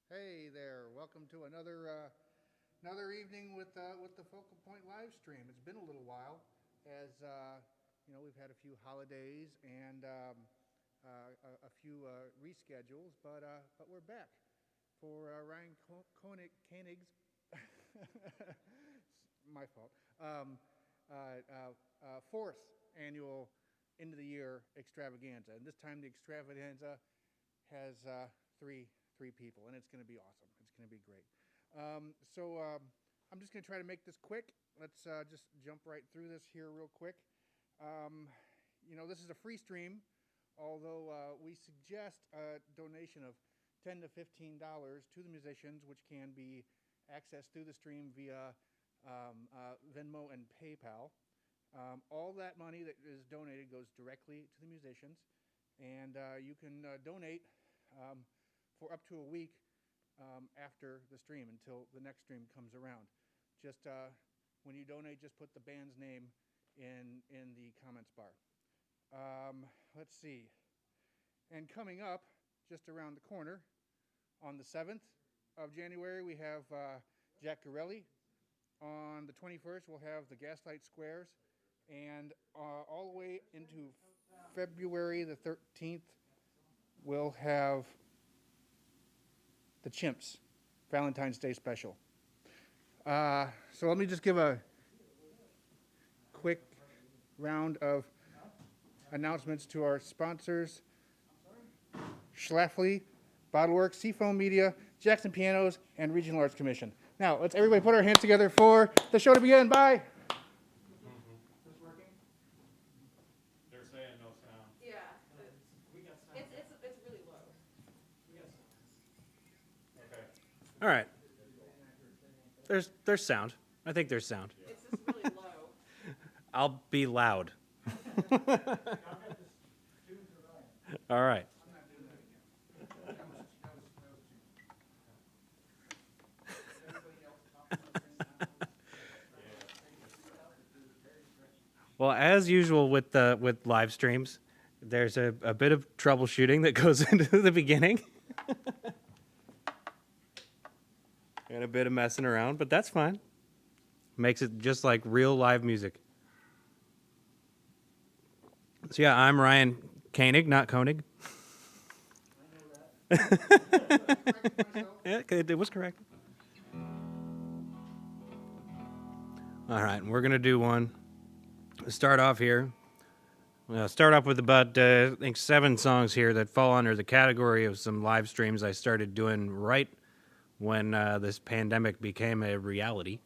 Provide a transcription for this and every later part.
Hey there! Welcome to another evening with the Focal Point live stream. It's been a little while, as we've had a few holidays and a few reschedules, but we're back for Ryan Koenig's my fault fourth annual end of the year extravaganza, and this time the extravaganza has three people, and it's going to be awesome. It's going to be great. I'm just going to try to make this quick. Let's just jump right through this here real quick. This is a free stream, although we suggest a donation of $10 to $15 to the musicians, which can be accessed through the stream via Venmo and PayPal. All that money that is donated goes directly to the musicians, and you can donate for up to a week after the stream until the next stream comes around. Just when you donate, just put the band's name in the comments bar. Let's see. And coming up, just around the corner, on the 7th of January, we have Jack Gorelli. On the 21st, we'll have the Gaslight Squares. And all the way into February the 13th, we'll have the Chimps, Valentine's Day special. So let me just give a quick round of announcements to our sponsors. Schlafly, Bottleworks, Seafoam Media, Jackson Pianos, and Regional Arts Commission. Now, let's everybody put our hands together for the show to begin. Bye. Is this working? They're saying no sound. Yeah, we got sound. It's really low. We got sound. Okay. All right. There's sound. I think there's sound. It's just really low. I'll be loud. All right. Well, as usual with live streams, there's a bit of troubleshooting that goes into the beginning. And a bit of messing around, but that's fine. Makes it just like real live music. So yeah, I'm Ryan Koenig, not Koenig. I know that. Yeah, it was correct. All right, we're going to do one. Start off here. We'll start off with about, I think, 7 songs here that fall under the category of some live streams I started doing right when this pandemic became a reality,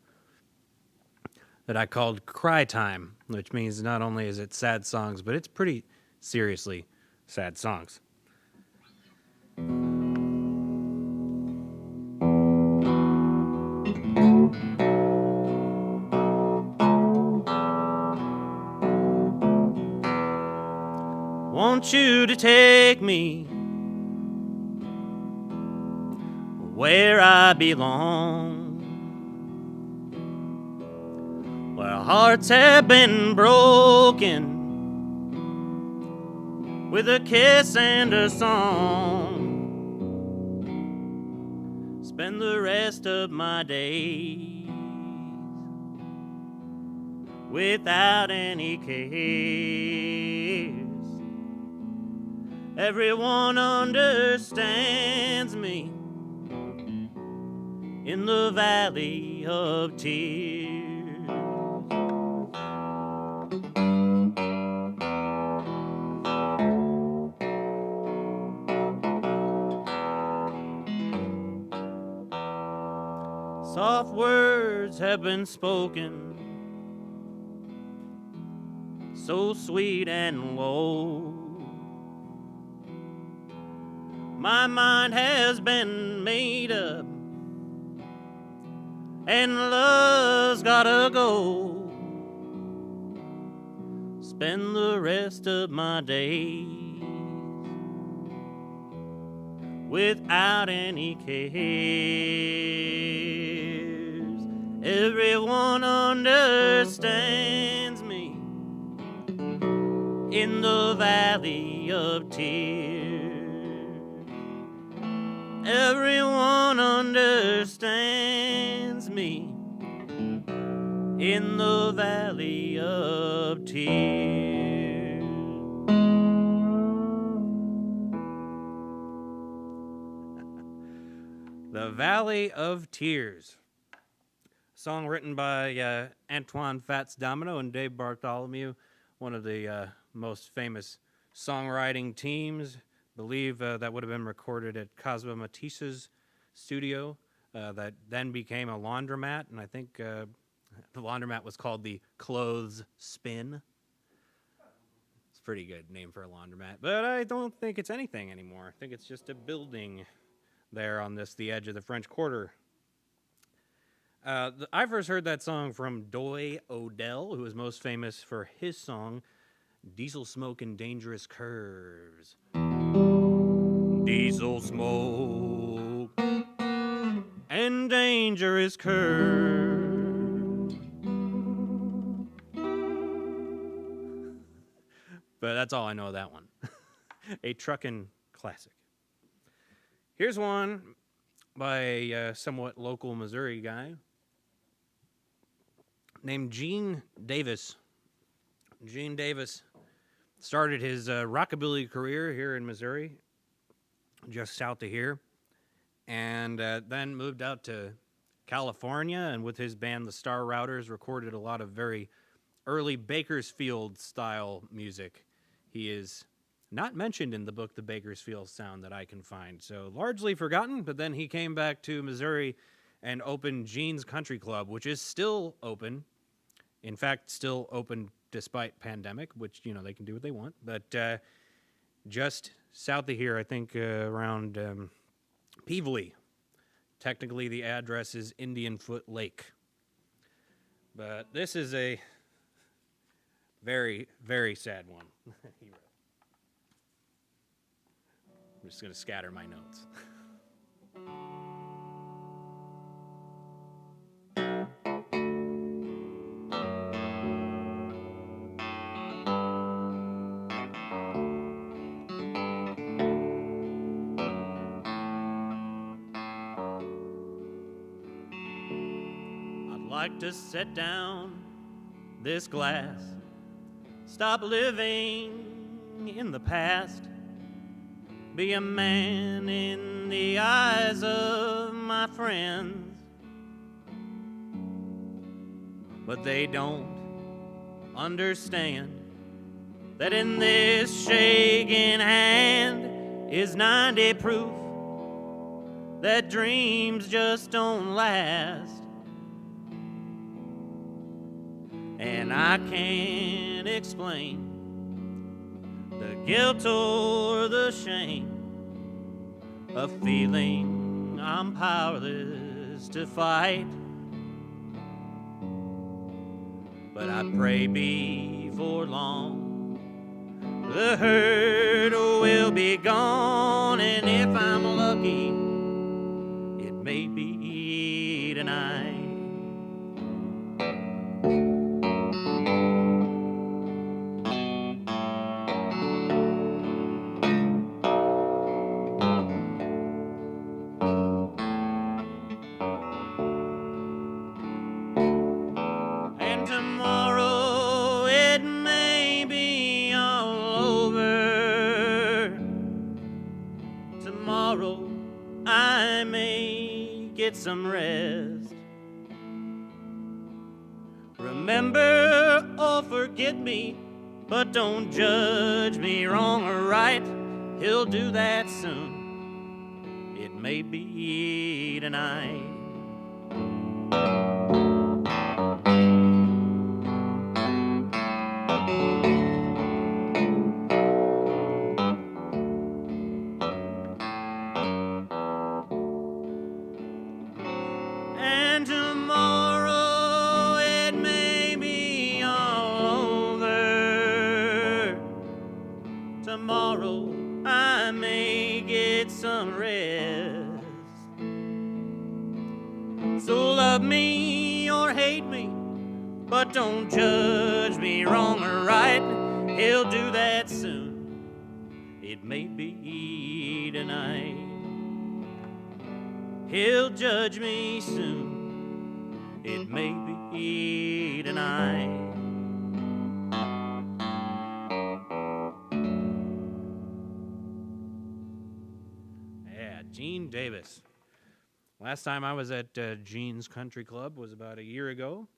that I called Cry Time, which means not only is it sad songs, but it's pretty seriously sad songs. Want you to take me where I belong, where hearts have been broken with a kiss and a song. Spend the rest of my days without any cares. Everyone understands me in the valley of tears. Soft words have been spoken, so sweet and low. My mind has been made up, and love's gotta go. Spend the rest of my days without any cares. Everyone understands me in the valley of tears. Everyone understands me in the valley of tears. The Valley of Tears. Song written by Antoine Fats Domino and Dave Bartholomew, one of the most famous songwriting teams. Believe that would have been recorded at Cosmo Matisse's studio that then became a laundromat, and I think the laundromat was called the Clothes Spin. It's a pretty good name for a laundromat, but I don't think it's anything anymore. I think it's just a building there on the edge of the French Quarter. I first heard that song from Doy Odell, who is most famous for his song, Diesel Smoke and Dangerous Curves. Diesel smoke and dangerous curves. But that's all I know of that one. A truckin' classic. Here's one by a somewhat local Missouri guy named Gene Davis. Gene Davis started his rockabilly career here in Missouri, just south of here, and then moved out to California, and with his band, the Star Routers, recorded a lot of very early Bakersfield-style music. He is not mentioned in the book, The Bakersfield Sound, that I can find, so largely forgotten, but then he came back to Missouri and opened Gene's Country Club, which is still open. In fact, still open despite pandemic, which, you know, they can do what they want. But just south of here, I think around Peevely. Technically, the address is Indian Foot Lake. But this is a very, very sad one. I'm just going to scatter my notes. I'd like to set down this glass, stop living in the past, be a man in the eyes of my friends, but they don't understand that in this shaking hand is 90 proof that dreams just don't last. And I can't explain the guilt or the shame of feeling I'm powerless to fight. But I pray before long the hurt will be gone, and if I'm lucky, it may be tonight. Some rest. Remember or forget me, but don't judge me wrong or right. He'll do that soon. It may be tonight. Love me or hate me, but don't judge me wrong or right. He'll do that soon. It may be tonight. He'll judge me soon. It may be tonight. Yeah, Gene Davis. Last time I was at Gene's Country Club was about a year ago,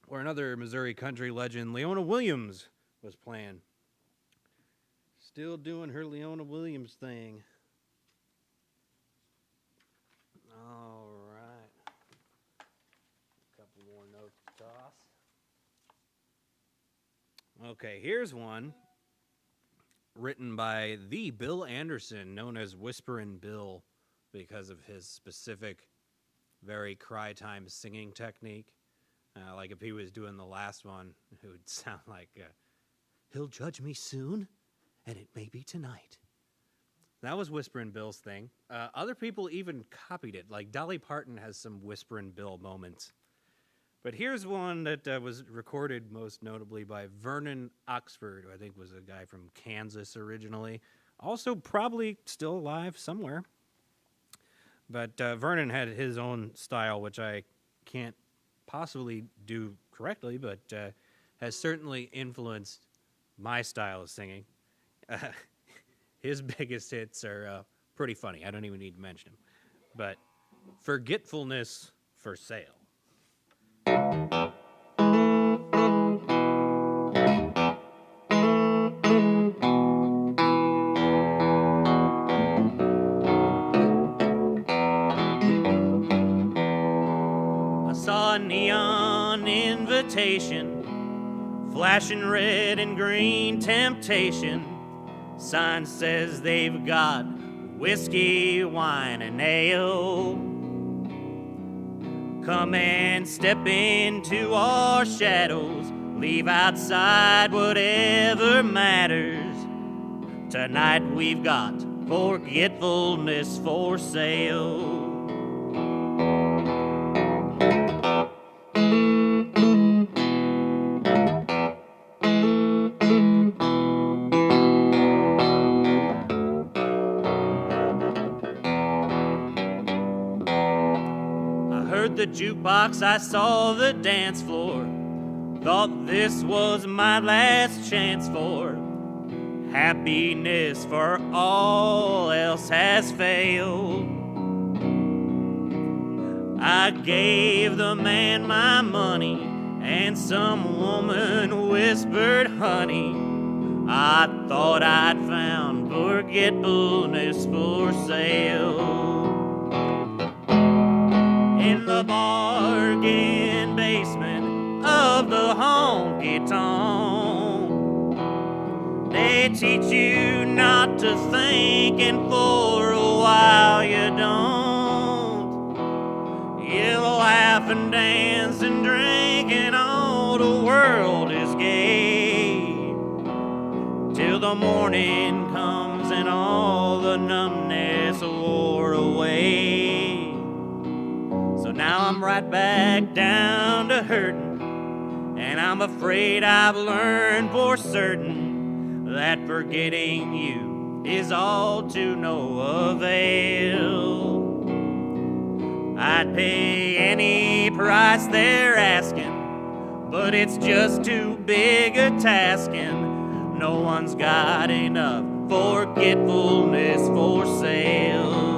where another Missouri country legend, Leona Williams, was playing. Still doing her Leona Williams thing. All right. A couple more notes to toss. Okay, here's one written by the Bill Anderson, known as Whisperin' Bill, because of his specific, very cry time singing technique. Like if he was doing the last one, it would sound like, he'll judge me soon, and it may be tonight. That was Whisperin' Bill's thing. Other people even copied it. Like Dolly Parton has some Whisperin' Bill moments. But here's one that was recorded most notably by Vernon Oxford, who I think was a guy from Kansas originally. Also probably still alive somewhere. But Vernon had his own style, which I can't possibly do correctly, but has certainly influenced my style of singing. His biggest hits are pretty funny. I don't even need to mention them. But Forgetfulness for Sale. I saw a neon invitation, flashing red and green temptation. Sign says they've got whiskey, wine, and ale. Come and step into our shadows, leave outside whatever matters. Tonight we've got forgetfulness for sale. The jukebox, I saw the dance floor. Thought this was my last chance for happiness, for all else has failed. I gave the man my money, and some woman whispered, honey, I thought I'd found forgetfulness for sale. In the bargain basement of the honky-tonk, they teach you not to think, and for a while you don't. You laugh and dance and drink, and all the world is gay, till the morning comes and all the numbness wore away. Now I'm right back down to hurting, and I'm afraid I've learned for certain that forgetting you is all to no avail. I'd pay any price they're asking, but it's just too big a tasking. No one's got enough forgetfulness for sale.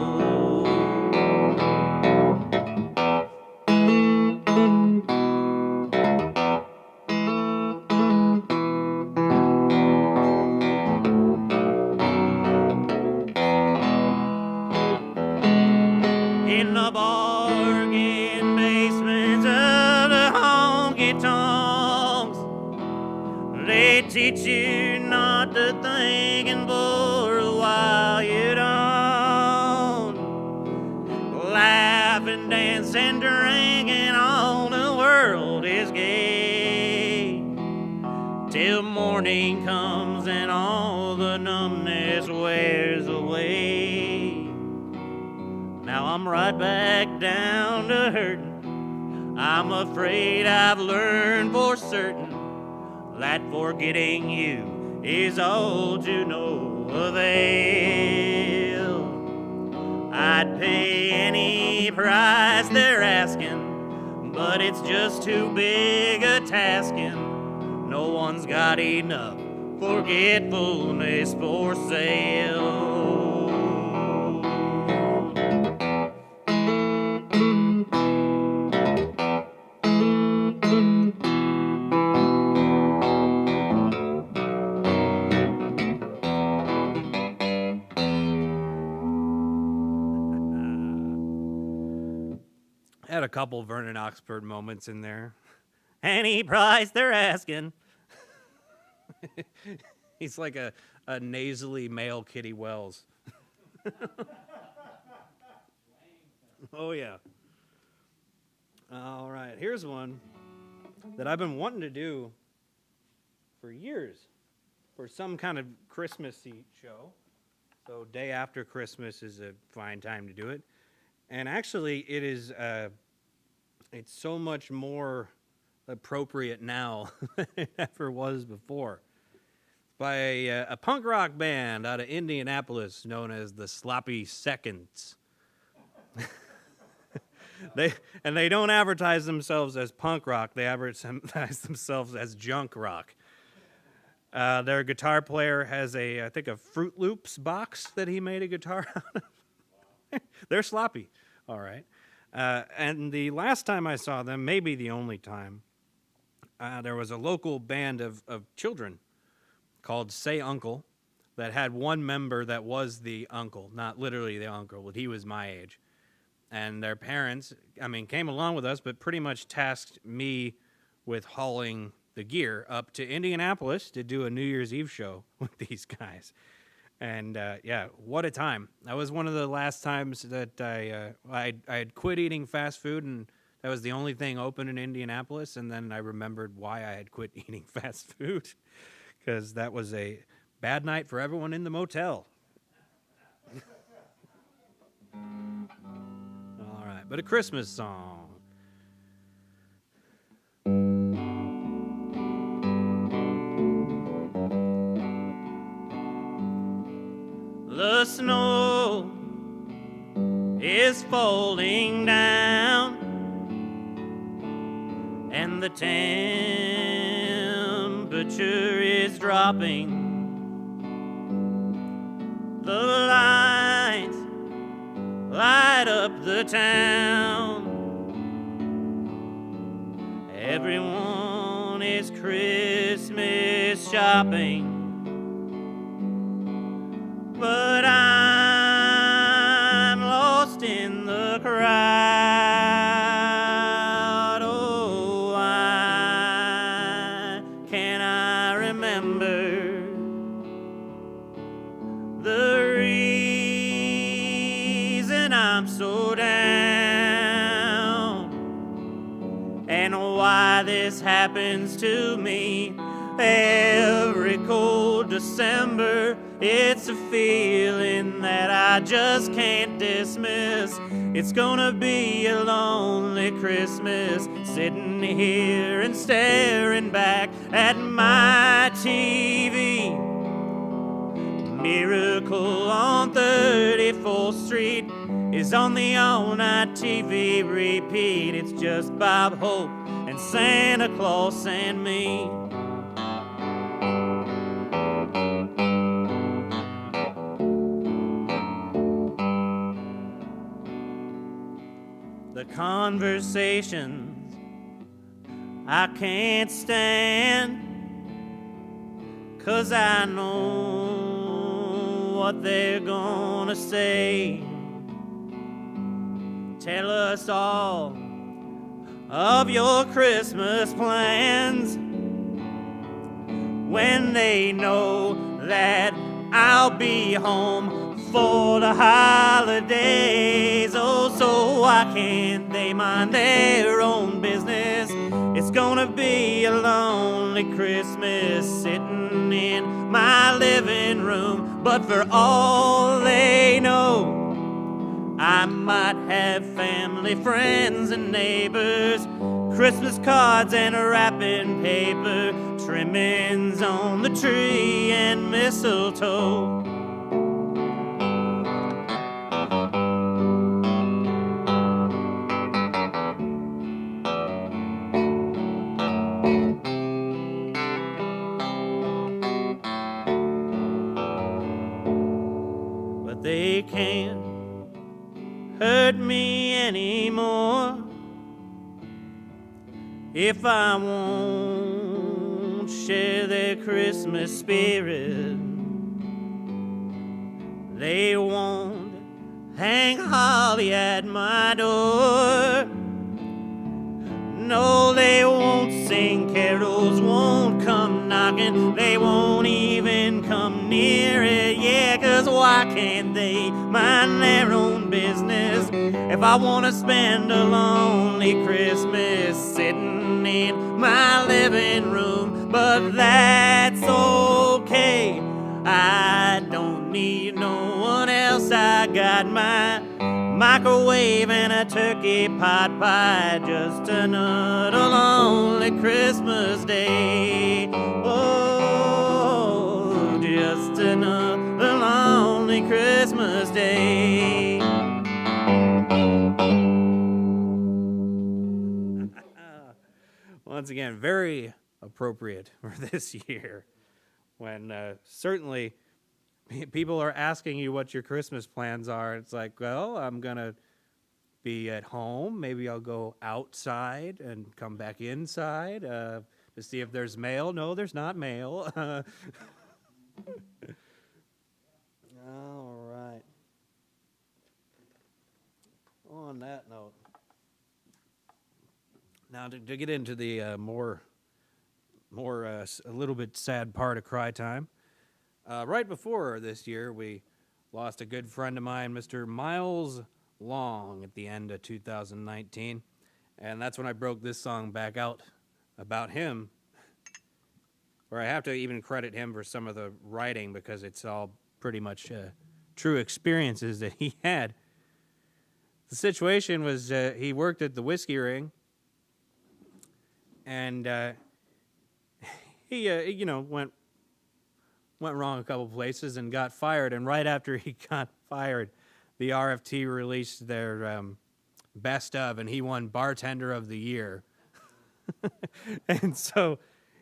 In the bargain basements of the honky-tonks, they teach you not to think, and for a while you don't. Laugh and dance and drink, and all the world is gay, till morning comes and all the numbness wears away. Now I'm right back down to hurting. I'm afraid I've learned for certain that forgetting you is all to no avail. price they're asking, but it's just too big a tasking. No one's got enough forgetfulness for sale. Had a couple Vernon Oxford moments in there. Any price they're asking. He's like a nasally male Kitty Wells. Oh, yeah. All right, here's one that I've been wanting to do for years for some kind of Christmassy show. So day after Christmas is a fine time to do it. And actually, it is it's so much more appropriate now than it ever was before. By a punk rock band out of Indianapolis known as the Sloppy Seconds. They don't advertise themselves as punk rock. They advertise themselves as junk rock. Their guitar player has I think a Fruit Loops box that he made a guitar out of. They're sloppy, all right. And the last time I saw them, maybe the only time, there was a local band of children called Say Uncle that had one member that was the uncle, not literally the uncle, but he was my age. And their parents, came along with us, but pretty much tasked me with hauling the gear up to Indianapolis to do a New Year's Eve show with these guys. And yeah, what a time. That was one of the last times that I had quit eating fast food, and that was the only thing open in Indianapolis. And then I remembered why I had quit eating fast food, because that was a bad night for everyone in the motel. All right, but a Christmas song. The snow is falling down, and the temperature is dropping. The lights light up the town. Everyone is Christmas shopping. But I'm lost in the crowd. Oh, why can't I remember the reason I'm so down, and why this happens to me every cold December? It's a feeling that I just can't dismiss. It's gonna be a lonely Christmas, sitting here and staring back at my TV. Miracle on 34th Street is on the all-night TV repeat. It's just Bob Hope and Santa Claus and me. The conversations I can't stand, 'cause I know what they're gonna say. Tell us all of your Christmas plans, when they know that I'll be home for the holidays. Oh, so why can't they mind their own business? It's gonna be a lonely Christmas, sitting in my living room. But for all they know, I might have family, friends, and neighbors, Christmas cards and wrapping paper, trimmings on the tree and mistletoe. but they can't hurt me anymore. If I won't share their Christmas spirit, they won't hang holly at my door. No, they won't sing carols, won't come knocking, they won't even come near it, yeah, 'cause why can't they mind their own business? If I want to spend a lonely Christmas sitting in my living room, but that's okay, I don't need no one else, I got my microwave and a turkey pot pie, just another lonely Christmas day. Oh, just another lonely Christmas day. Once again, very appropriate for this year, when certainly people are asking you what your Christmas plans are. It's like, well, I'm going to be at home. Maybe I'll go outside and come back inside to see if there's mail. No, there's not mail. All right. On that note, now to get into the a little bit sad part of Cry Time. Right before this year, we lost a good friend of mine, Mr. Miles Long, at the end of 2019. And that's when I broke this song back out about him, where I have to even credit him for some of the writing because it's all pretty much true experiences that he had. The situation was he worked at the Whiskey Ring, and he went wrong a couple places and got fired. And right after he got fired, the RFT released their best of, and he won Bartender of the Year. And so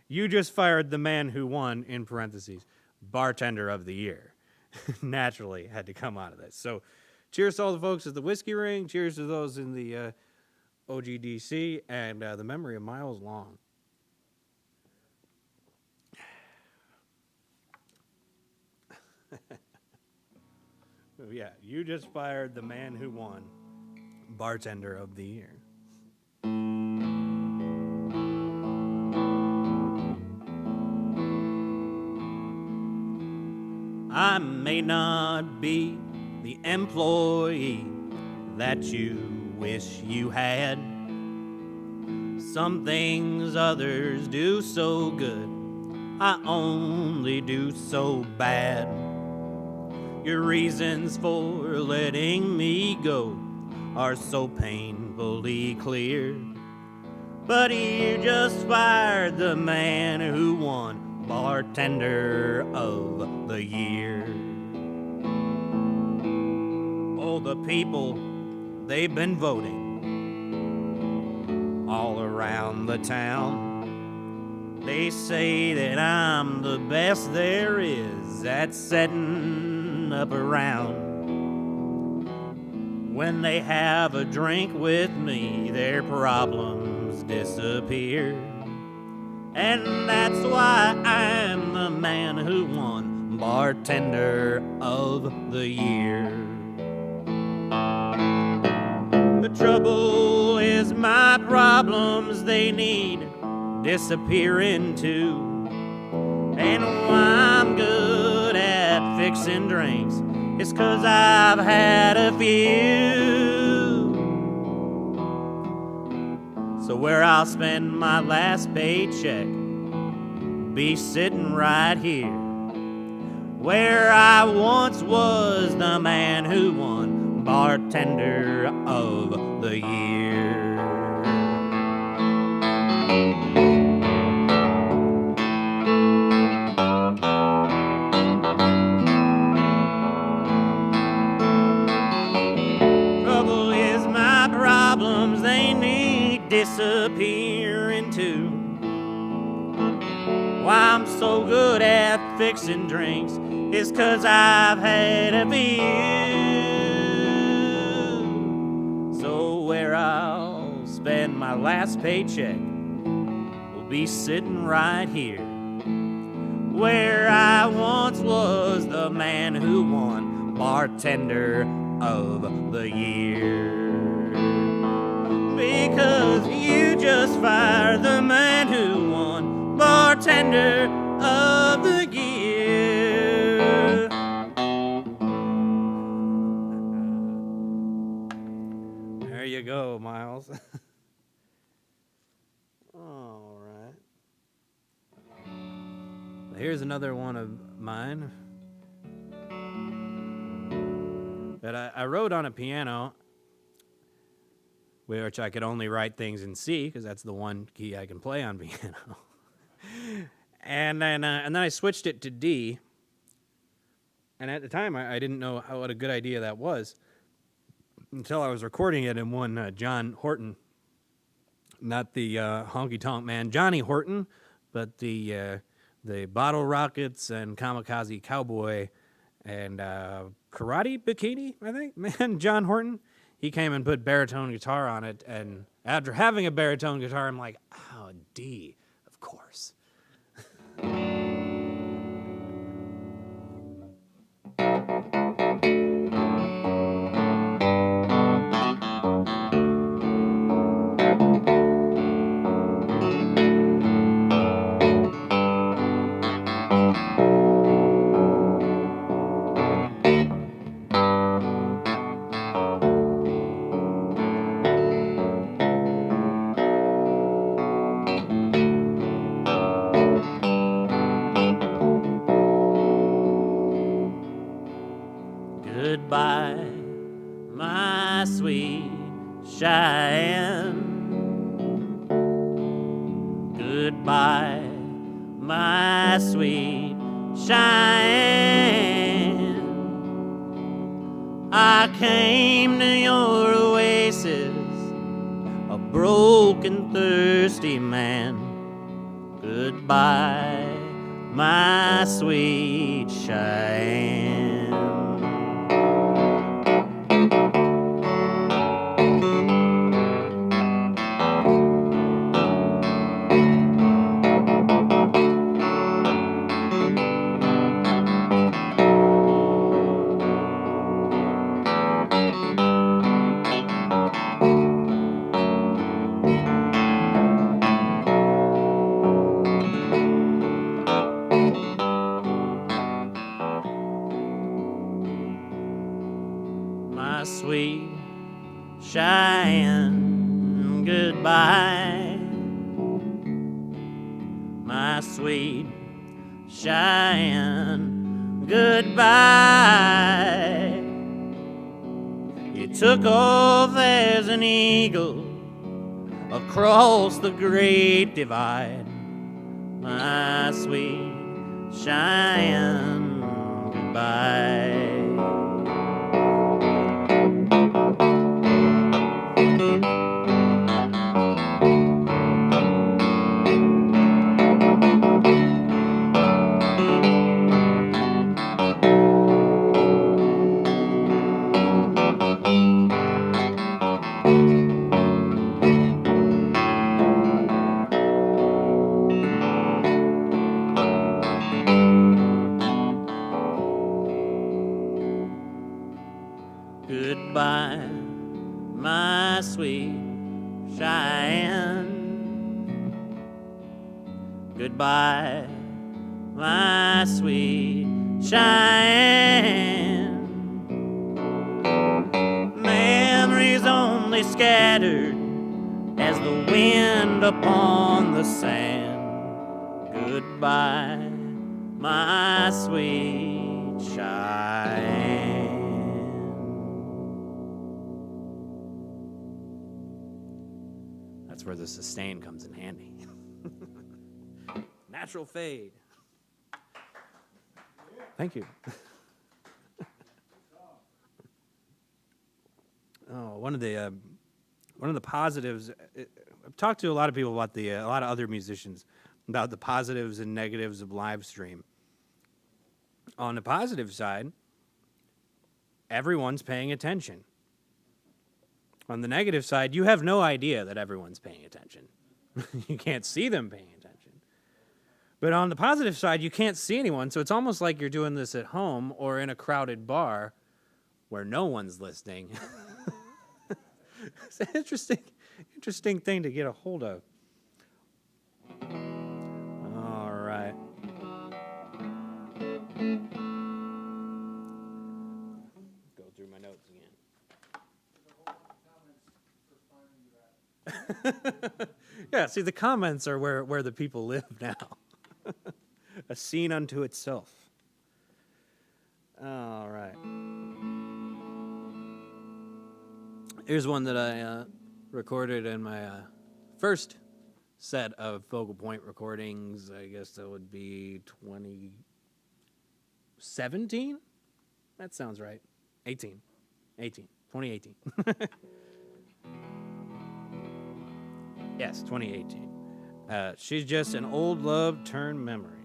you just fired the man who won, in parentheses, Bartender of the Year. Naturally had to come out of this. So cheers to all the folks at the Whiskey Ring. Cheers to those in the OGDC, and the memory of Miles Long. Yeah, you just fired the man who won Bartender of the Year. I may not be the employee that you wish you had. Some things others do so good, I only do so bad. Your reasons for letting me go are so painfully clear, but you just fired the man who won Bartender of the Year. Oh, the people, they've been voting all around the town. They say that I'm the best there is at setting up around. When they have a drink with me, their problems disappear. And that's why I'm the man who won Bartender of the Year. The trouble is my problems, they need disappearing too. And why I'm good at fixing drinks, it's 'cause I've had a few. So where I'll spend my last paycheck, be sitting right here, where I once was the man who won Bartender of the Year. They need disappearing too. Why I'm so good at fixing drinks is 'cause I've had a few. my last paycheck will be sitting right here, where I once was the man who won Bartender of the Year. Because you just fired the man who won Bartender of the Year. There you go, Miles. All right. Here's another one of mine that I wrote on a piano, which I could only write things in C because that's the one key I can play on piano. and then I switched it to D. And at the time, I didn't know what a good idea that was until I was recording it in one John Horton, not the honky tonk man Johnny Horton, but the Bottle Rockets and Kamikaze Cowboy and Karate Bikini, I think, man, John Horton. He came and put baritone guitar on it, and after having a baritone guitar, I'm like, oh, D, of course. Goodbye, my sweet Cheyenne. Goodbye, my sweet Cheyenne. I came to your oasis, a broken, thirsty man. Goodbye, my sweet Cheyenne. My sweet Cheyenne, goodbye. My sweet Cheyenne, goodbye. You took off as an eagle across the great divide. My sweet Cheyenne, goodbye. Goodbye, my sweet Cheyenne. Goodbye, my sweet Cheyenne. Memories only scattered as the wind upon the sand. Goodbye, my sweet Cheyenne. That's where the sustain comes in handy. Natural fade. Thank you. Oh, one of the positives. I've talked to a lot of people about a lot of other musicians about the positives and negatives of live stream. On the positive side, everyone's paying attention. On the negative side, you have no idea that everyone's paying attention. You can't see them paying attention. But on the positive side, you can't see anyone, so it's almost like you're doing this at home or in a crowded bar where no one's listening. It's an interesting thing to get a hold of. All right. Go through my notes again. Yeah, see, the comments are where the people live now. A scene unto itself. All right. Here's one that I recorded in my first set of Focal Point recordings. I guess that would be 2017? That sounds right. 2018. Yes, 2018. She's just an old love turned memory.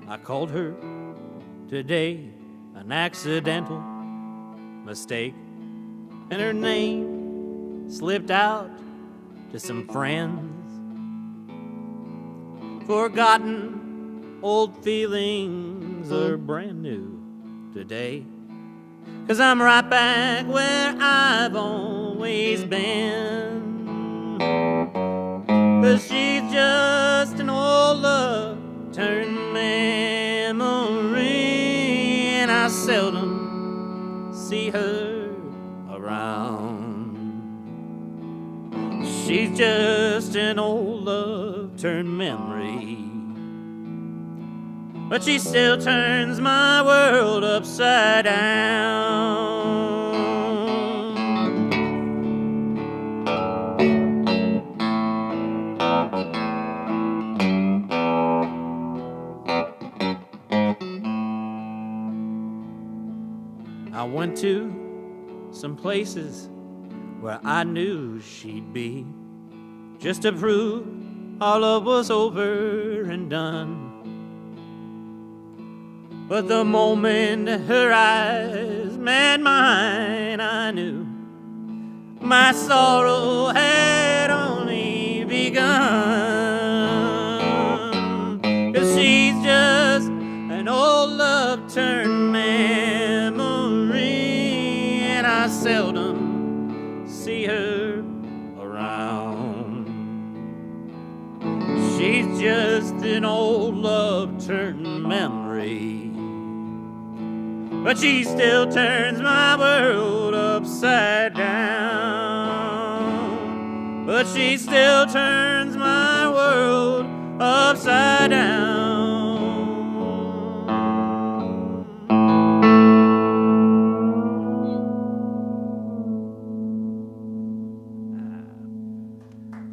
I called her today an accidental mistake, and her name slipped out to some friends. Forgotten old feelings are brand new today, 'cause I'm right back where I've always been. 'Cause she's just an old love turned memory, and I seldom see her around. She's just an old love turned memory, but she still turns my world upside down. I went to some places where I knew she'd be, just to prove our love was over and done. But the moment her eyes met mine, I knew my sorrow had only begun. 'Cause she's just an old love turned memory, and I seldom see her around. She's just an old love turned memory, but she still turns my world upside down. But she still turns my world upside down.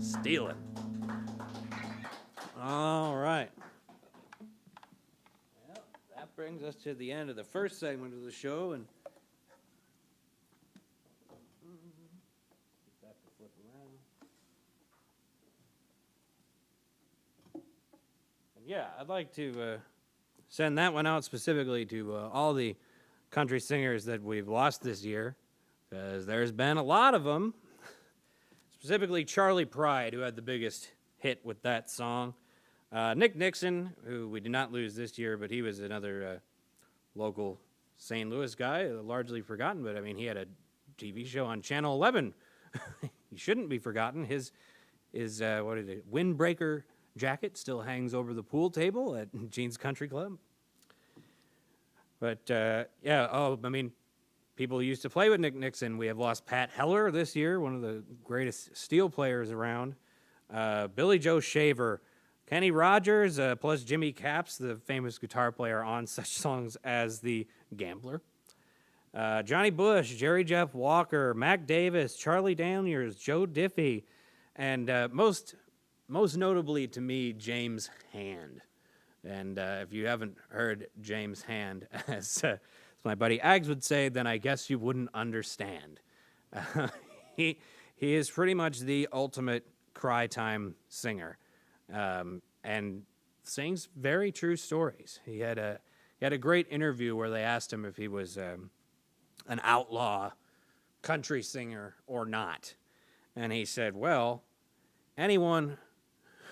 Steal it. All right. Well, that brings us to the end of the first segment of the show, and get that to flip around. And yeah, I'd like to send that one out specifically to all the country singers that we've lost this year, because there's been a lot of them. Specifically Charlie Pride, who had the biggest hit with that song. Nick Nixon, who we did not lose this year, but he was another local St. Louis guy, largely forgotten, but I mean, he had a TV show on Channel 11. He shouldn't be forgotten. His windbreaker jacket still hangs over the pool table at Gene's Country Club. But people used to play with Nick Nixon. We have lost Pat Heller this year, one of the greatest steel players around. Billy Joe Shaver, Kenny Rogers, plus Jimmy Capps, the famous guitar player on such songs as The Gambler. Johnny Bush, Jerry Jeff Walker, Mac Davis, Charlie Daniels, Joe Diffie, and most notably to me, James Hand. And if you haven't heard James Hand, as my buddy Aggs would say, then I guess you wouldn't understand. He he is pretty much the ultimate cry time singer, and sings very true stories. He had a great interview where they asked him if he was an outlaw country singer or not, and he said, well, anyone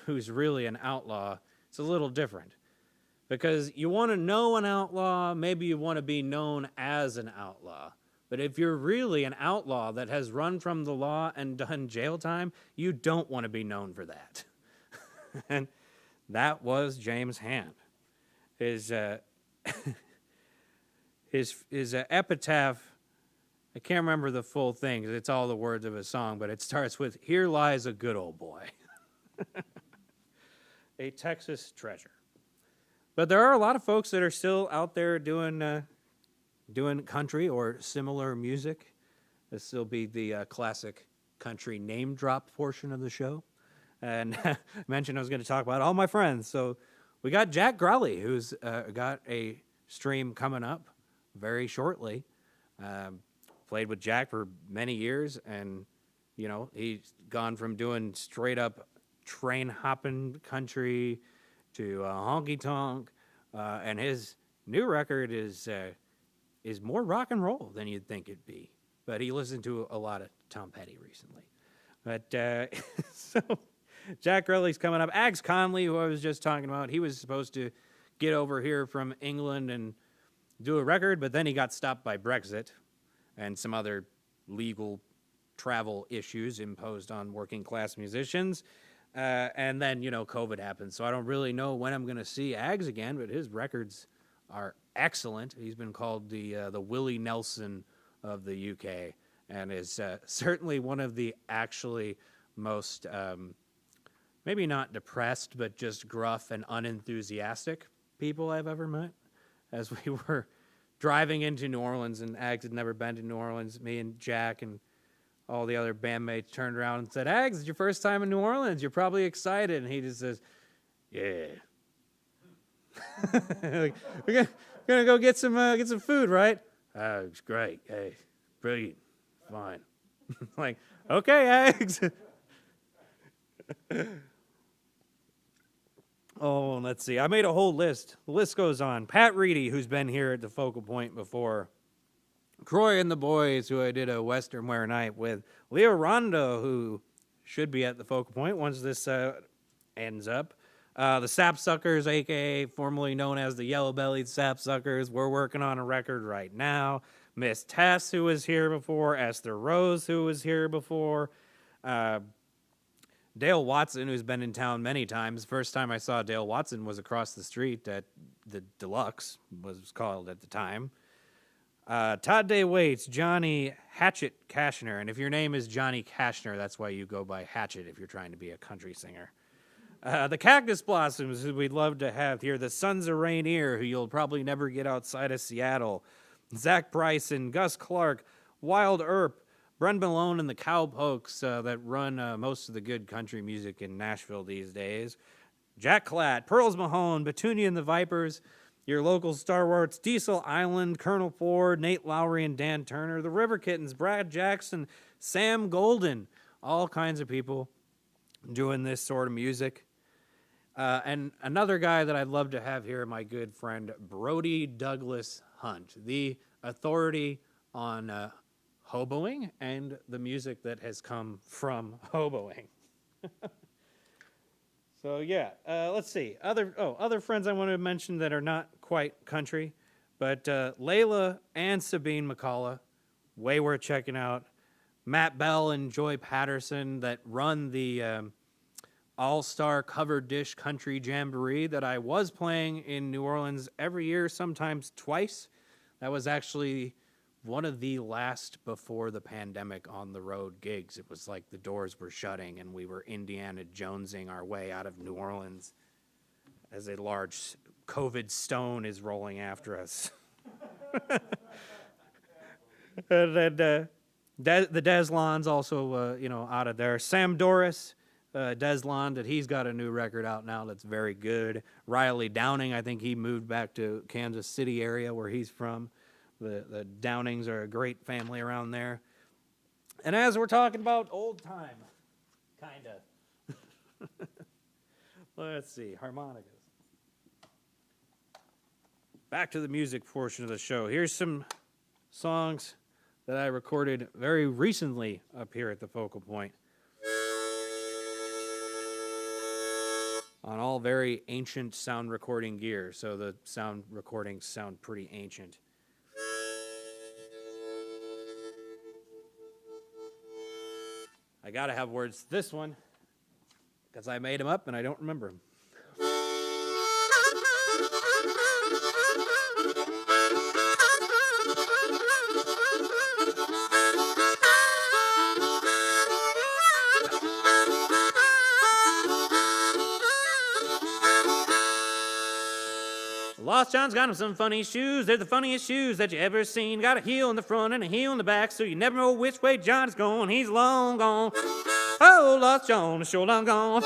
who's really an outlaw, it's a little different. Because you want to know an outlaw, maybe you want to be known as an outlaw. But if you're really an outlaw that has run from the law and done jail time, you don't want to be known for that. And that was James Hand. His epitaph, I can't remember the full thing because it's all the words of a song, but it starts with, "Here lies a good old boy." A Texas treasure. But there are a lot of folks that are still out there doing country or similar music. This will be the classic country name drop portion of the show. And I mentioned I was going to talk about all my friends. So we got Jack Growley, who's got a stream coming up very shortly. Played with Jack for many years, and you know, he's gone from doing straight up train hopping country to honky tonk, and his new record is more rock and roll than you'd think it'd be. But he listened to a lot of Tom Petty recently. But so Jack Growley's coming up. Ags Conley, who I was just talking about, he was supposed to get over here from England and do a record, but then he got stopped by Brexit and some other legal travel issues imposed on working class musicians. And then, you know, COVID happened. So I don't really know when I'm going to see Ags again, but his records are excellent. He's been called the Willie Nelson of the UK, and is certainly one of the actually most, maybe not depressed, but just gruff and unenthusiastic people I've ever met. As we were driving into New Orleans, and Ags had never been to New Orleans, me and Jack and all the other bandmates turned around and said, "Ags, it's your first time in New Orleans. You're probably excited." And he just says, "Yeah." Like, we're gonna go get some food, right? It's great. Hey, brilliant. Fine. Like, okay, Ags. Oh, let's see. I made a whole list. The list goes on. Pat Reedy, who's been here at the Focal Point before. Croy and the Boys, who I did a Western Wear night with. Leo Rondo, who should be at the Focal Point once this ends up. The Sapsuckers, a.k.a. formerly known as the Yellow-Bellied Sapsuckers. We're working on a record right now. Miss Tess, who was here before. Esther Rose, who was here before. Dale Watson, who's been in town many times. First time I saw Dale Watson was across the street at the Deluxe, was called at the time. Todd Day Waits, Johnny Hatchet Kashner. And if your name is Johnny Kashner, that's why you go by Hatchet if you're trying to be a country singer. The Cactus Blossoms, who we'd love to have here. The Sons of Rainier, who you'll probably never get outside of Seattle. Zach Bryson, Gus Clark, Wild Earp, Bren Malone and the Cowpokes that run most of the good country music in Nashville these days. Jack Klatt, Pearls Mahone, Petunia and the Vipers, your local stalwarts, Diesel Island, Colonel Ford, Nate Lowry and Dan Turner, the River Kittens, Brad Jackson, Sam Golden, all kinds of people doing this sort of music. And another guy that I'd love to have here, my good friend, Brody Douglas Hunt, the authority on hoboing and the music that has come from hoboing. So yeah, let's see. Other friends I want to mention that are not quite country, but Layla and Sabine McCullough, way worth checking out. Matt Bell and Joy Patterson that run the All-Star Covered Dish Country Jamboree that I was playing in New Orleans every year, sometimes twice. That was actually one of the last before the pandemic on the road gigs. It was like the doors were shutting and we were Indiana Jonesing our way out of New Orleans as a large COVID stone is rolling after us. And the Deslons also, out of there. Sam Doris, Deslon, that he's got a new record out now that's very good. Riley Downing, I think he moved back to Kansas City area where he's from. The Downings are a great family around there. And as we're talking about old time, kind of. Let's see, harmonicas. Back to the music portion of the show. Here's some songs that I recorded very recently up here at the Focal Point. On all very ancient sound recording gear, so the sound recordings sound pretty ancient. I gotta have words to this one, because I made them up and I don't remember them. Lost John's got him some funny shoes. They're the funniest shoes that you ever seen. Got a heel in the front and a heel in the back, so you never know which way John's going. He's long gone. Oh, Lost John is sure long gone.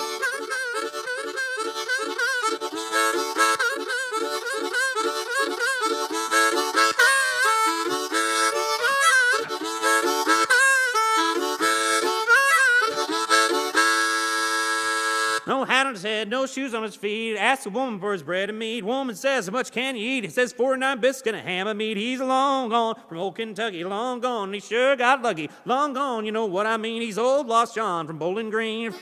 No hat on his head, no shoes on his feet. Asks a woman for his bread and meat. Woman says, how much can you eat? He says, 49 biscuits and a ham of meat. He's long gone from old Kentucky, long gone. He sure got lucky, long gone. You know what I mean? He's old Lost John from Bowling Green.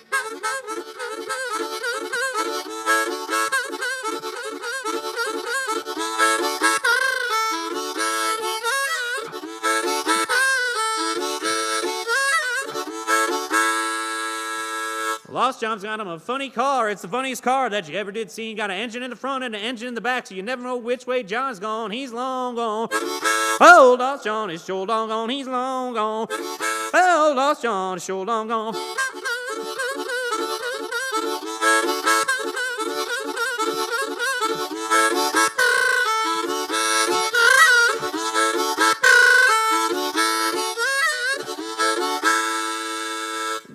Lost John's got him a funny car. It's the funniest car that you ever did see. Got an engine in the front and an engine in the back, so you never know which way John's gone. He's long gone. Oh, Lost John is sure long gone. He's long gone. Oh, Lost John is sure long gone.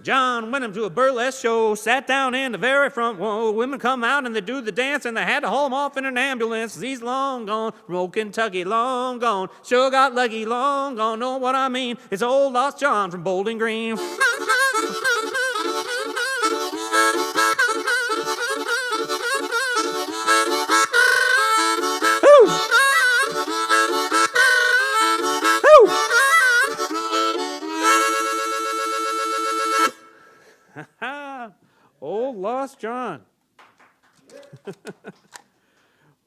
John went him to a burlesque show, sat down in the very front row. Women come out and they do the dance, and they had to haul him off in an ambulance. He's long gone, from old Kentucky, long gone. Sure got lucky, long gone. Know what I mean? It's old Lost John from Bowling Green. Old Lost John.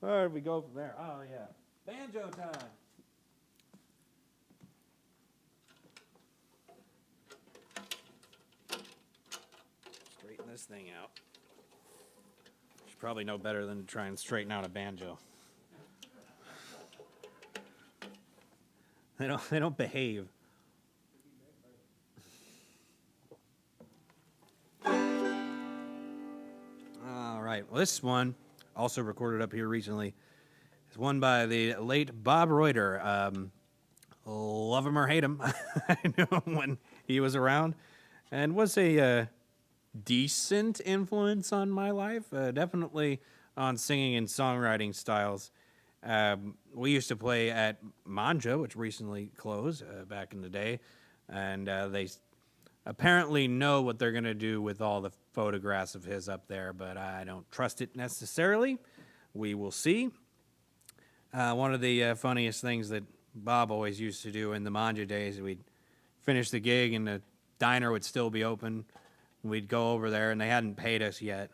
Where did we go from there? Oh, yeah. Banjo time. Straighten this thing out. Should probably know better than to try and straighten out a banjo. They don't behave. Well, this one, also recorded up here recently, is one by the late Bob Reuter. Love him or hate him, I knew him when he was around, and was a decent influence on my life, definitely on singing and songwriting styles. We used to play at Manja, which recently closed back in the day, and they apparently know what they're going to do with all the photographs of his up there, but I don't trust it necessarily. We will see. One of the funniest things that Bob always used to do in the Manja days, we'd finish the gig and the diner would still be open. We'd go over there, and they hadn't paid us yet.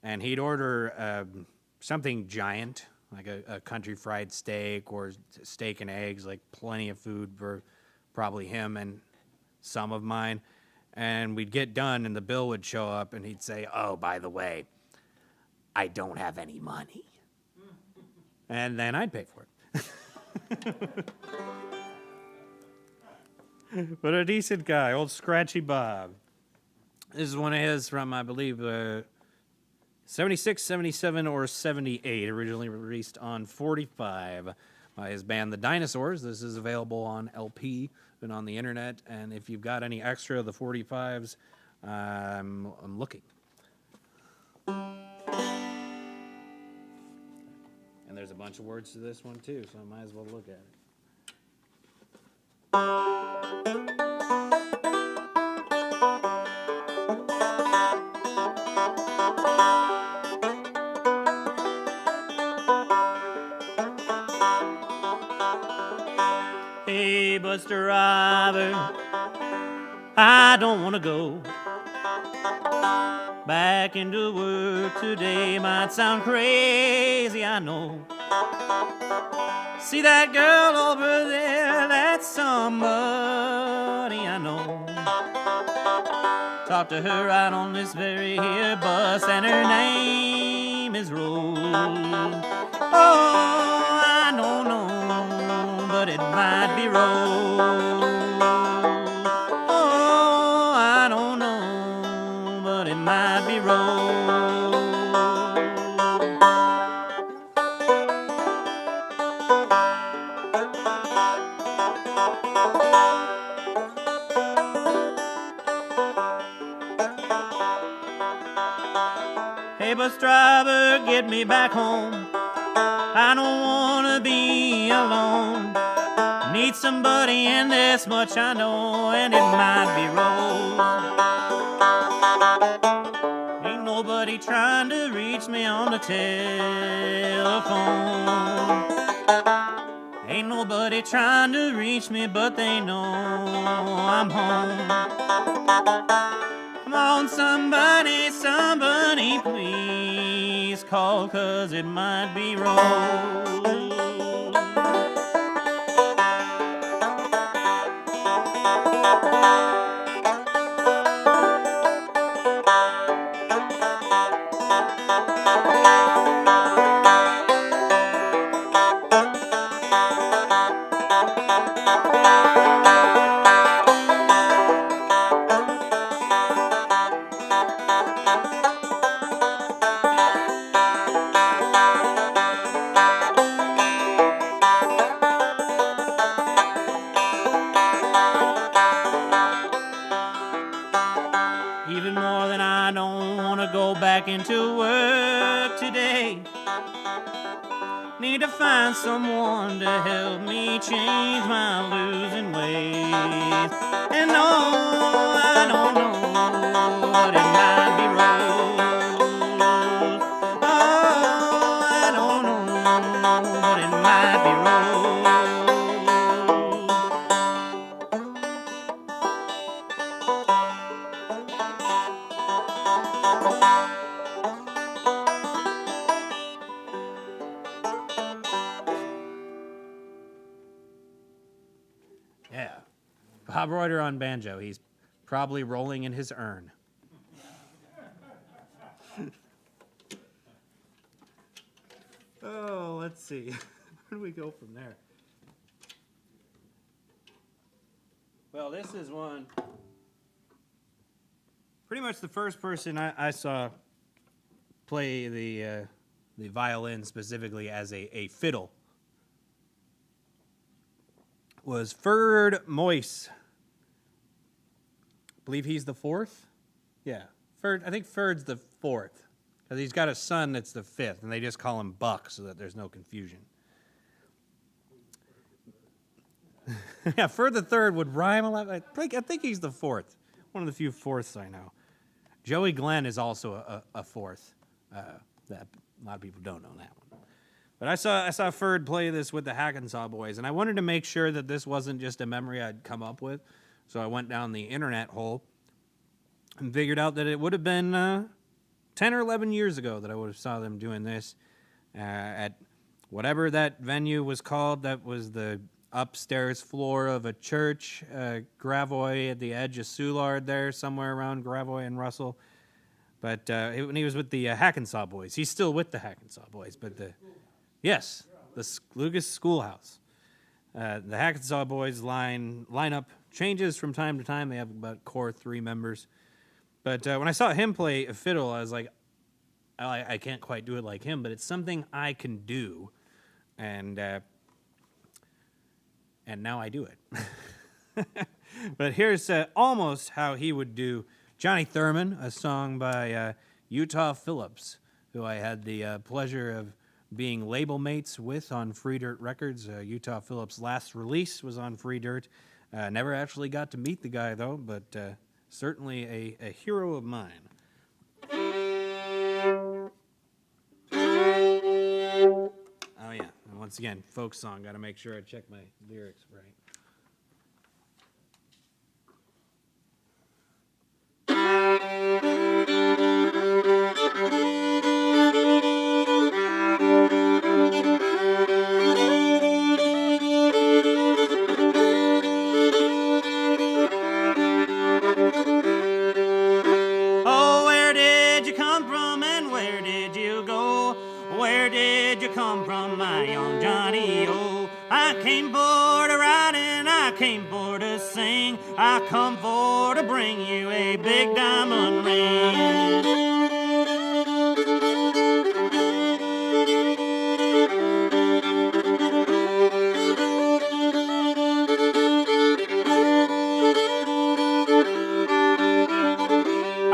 And he'd order something giant, like a country fried steak or steak and eggs, like plenty of food for probably him and some of mine. And we'd get done, and the bill would show up, and he'd say, oh, by the way, I don't have any money. And then I'd pay for it. But a decent guy, old Scratchy Bob. This is one of his from, I believe, 76, 77, or 78, originally released on 45 by his band The Dinosaurs. This is available on LP and on the internet, and if you've got any extra of the 45s, I'm looking. And there's a bunch of words to this one too, so I might as well look at it. bus driver. I don't want to go back into work today. Might sound crazy, I know. See that girl over there, that's somebody I know. Talk to her right on this very here bus, and her name is Rose. Oh, I don't know, but it might be Rose. Oh, I don't know, but it might be Rose. Hey, bus driver, get me back home. I don't wanna be alone. Need somebody, and this much I know, and it might be Rose. Ain't nobody trying to reach me on the telephone. Ain't nobody trying to reach me, but they know I'm home. Come on, somebody, somebody, please call, 'cause it might be Rose. Even more than I don't want to go back into work today. Need to find someone to help me change my losing ways. And no, I don't know, but it might be Rose. Oh, I don't know, but it might be Rose. Yeah. Bob Reuter on banjo. He's probably rolling in his urn. Oh, let's see. Where do we go from there? Well, this is one. Pretty much the first person I saw play the violin specifically as a fiddle was Ferd Moyse. I believe he's the fourth. Yeah, I think Ferd's the fourth, because he's got a son that's the fifth, and they just call him Buck so that there's no confusion. Yeah, Ferd the third would rhyme a lot. I think he's the fourth. One of the few fourths I know. Joey Glenn is also a fourth. That a lot of people don't know that one. But I saw Ferd play this with the Hackensaw Boys, and I wanted to make sure that this wasn't just a memory I'd come up with. So I went down the internet hole and figured out that it would have been 10 or 11 years ago that I would have saw them doing this at whatever that venue was called. That was the upstairs floor of a church, Gravois at the edge of Soulard there, somewhere around Gravois and Russell. But when he was with the Hackensaw Boys. He's still with the Hackensaw Boys, but the Lucas Schoolhouse. The Hackensaw Boys lineup changes from time to time. They have about core 3 members. But when I saw him play a fiddle, I was like, I can't quite do it like him, but it's something I can do. And now I do it. But here's almost how he would do Johnny Thurman, a song by Utah Phillips, who I had the pleasure of being label mates with on Free Dirt Records. Utah Phillips' last release was on Free Dirt. Never actually got to meet the guy, though, but certainly a hero of mine. Oh, yeah. And once again, folk song. Got to make sure I check my lyrics right. came for to ride and I came for to sing. I come for to bring you a big diamond ring.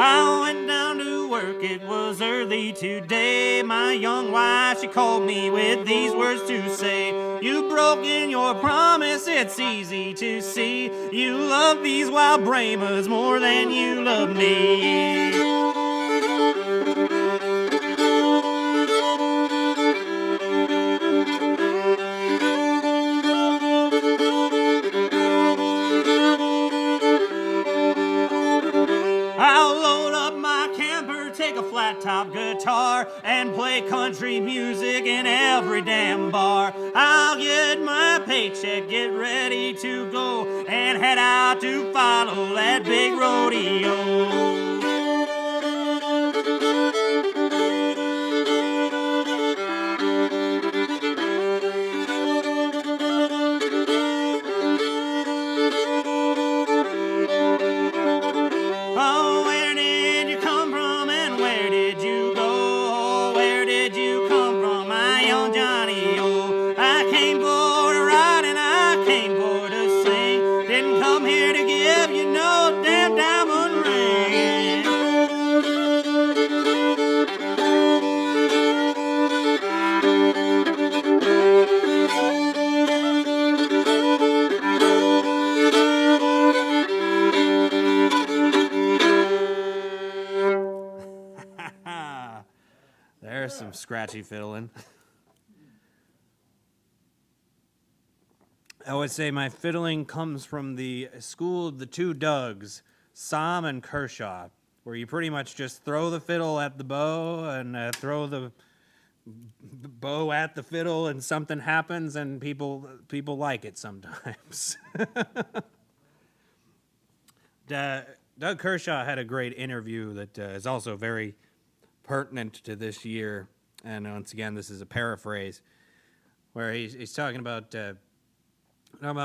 I went down to work, it was early today. My young wife, she called me with these words to say. You've broken your promise, it's easy to see. You love these wild Brahmas more than you love me. I'll load up my camper, take a flat top guitar, and play country music in every damn bar. I'll get my paycheck, get ready to go, and head out to follow that big rodeo. Oh, where did you come from and where did you go? Oh, where did you come from, my young Johnny? Oh, I came for to ride and I came for to sing. Didn't come here to give you no damn diamond ring. There's some scratchy fiddling. I would say my fiddling comes from the school of the two Dougs, Sam and Kershaw, where you pretty much just throw the fiddle at the bow and throw the bow at the fiddle and something happens and people like it sometimes. Doug Kershaw had a great interview that is also very pertinent to this year, and once again, this is a paraphrase, where he's talking about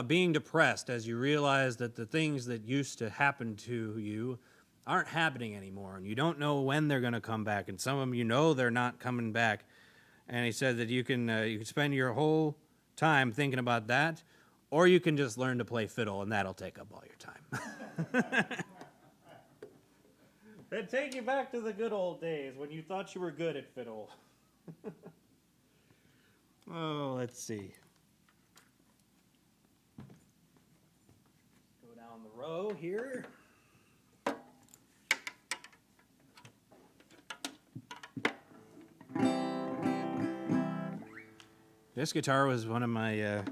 being depressed as you realize that the things that used to happen to you aren't happening anymore, and you don't know when they're going to come back, and some of them you know they're not coming back. And he said that you can spend your whole time thinking about that, or you can just learn to play fiddle, and that'll take up all your time. It'd take you back to the good old days when you thought you were good at fiddle. Oh, let's see. Go down the row here. This guitar was one of my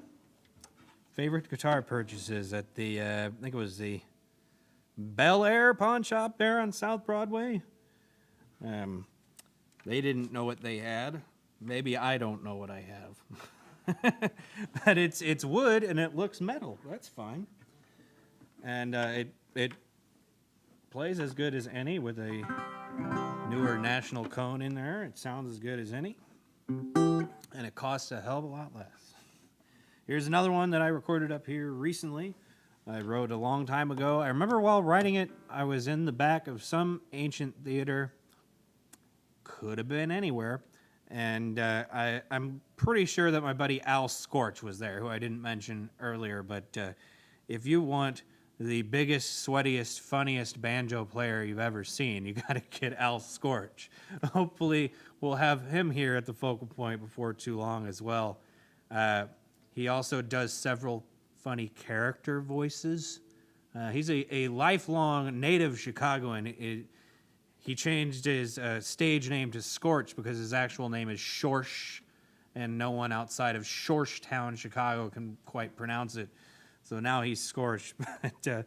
favorite guitar purchases at the, I think it was the Bel Air pawn shop there on South Broadway. They didn't know what they had. Maybe I don't know what I have. But it's wood and it looks metal. That's fine. And it plays as good as any with a newer National cone in there. It sounds as good as any. And it costs a hell of a lot less. Here's another one that I recorded up here recently. I wrote a long time ago. I remember while writing it, I was in the back of some ancient theater. Could have been anywhere. And I'm pretty sure that my buddy Al Scorch was there, who I didn't mention earlier. But if you want the biggest, sweatiest, funniest banjo player you've ever seen, you got to get Al Scorch. Hopefully, we'll have him here at the Focal Point before too long as well. He also does several funny character voices. He's a lifelong native Chicagoan. He changed his stage name to Scorch because his actual name is Schorsch, and no one outside of Schorschtown, Chicago, can quite pronounce it. So now he's Scorch. But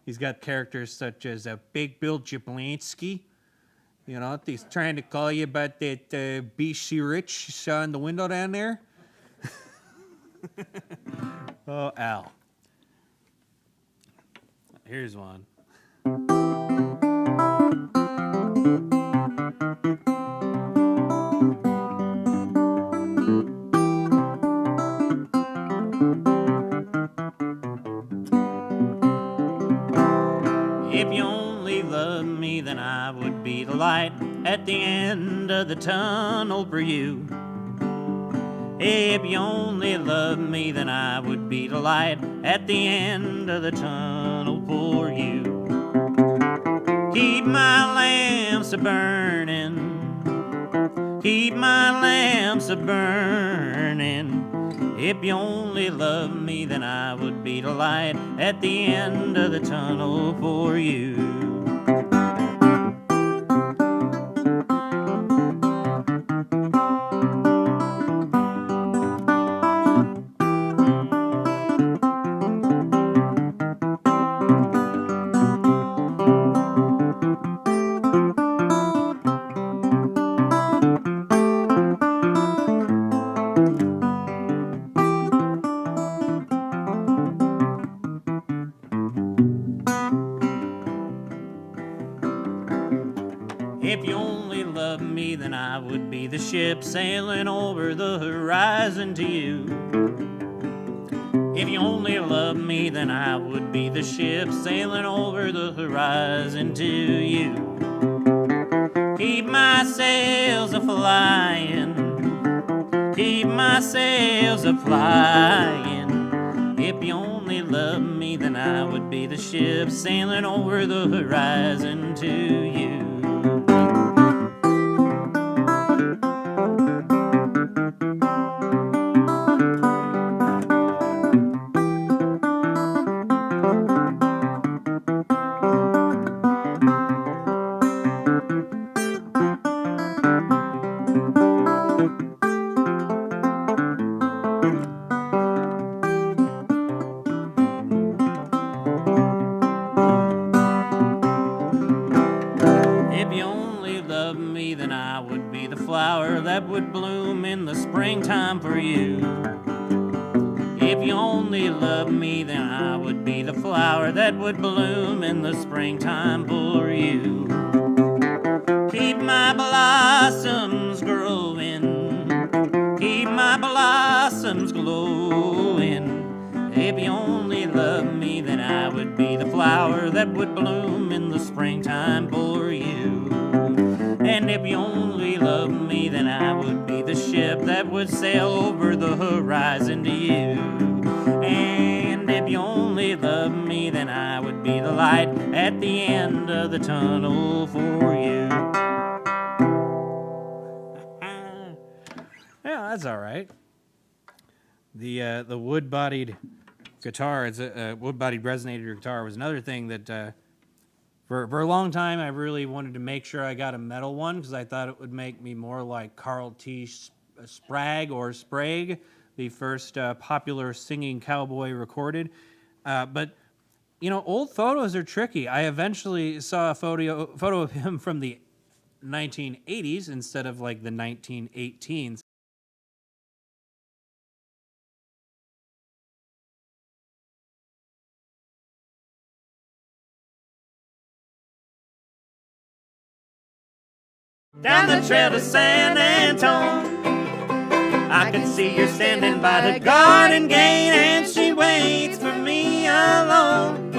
he's got characters such as Big Bill Jablonski. You know, he's trying to call you about that BC Rich you saw in the window down there. Oh, Al. Here's one. If you only loved me, then I would be the light at the end of the tunnel for you. If you only loved me, then I would be the light at the end of the tunnel for you. Keep my lamps a-burning, keep my lamps a-burning. If you only loved me, then I would be the light at the end of the tunnel for you. If you only loved me, then I would be the ship sailing over the horizon to you. If you only loved me, then I would be the ship sailing over the horizon to you. Keep my sails a-flying, keep my sails a-flying. If you only loved me, then I would be the ship sailing over the horizon to you. If you only loved me, then I would be the flower that would bloom in the springtime for you. If you only loved me, then I would be the flower that would bloom in the springtime for you. Keep my blossoms growing, keep my blossoms glowing. If you only loved me, then I would be the flower that would bloom in the springtime for you. And if you only loved me, then I would be the ship that would sail over the horizon to you. And if you only loved me, then I would be the light at the end of the tunnel for you. Yeah, that's all right. The wood-bodied guitar, it's a wood-bodied resonator guitar, was another thing that for a long time I really wanted to make sure I got a metal one because I thought it would make me more like Carl T. Sprague or Sprague, the first popular singing cowboy recorded. But you know, old photos are tricky. I eventually saw a photo of him from the 1980s instead of like the 1918s. Down the trail to San Antone, I can see her standing by the garden gate, and she waits for me alone.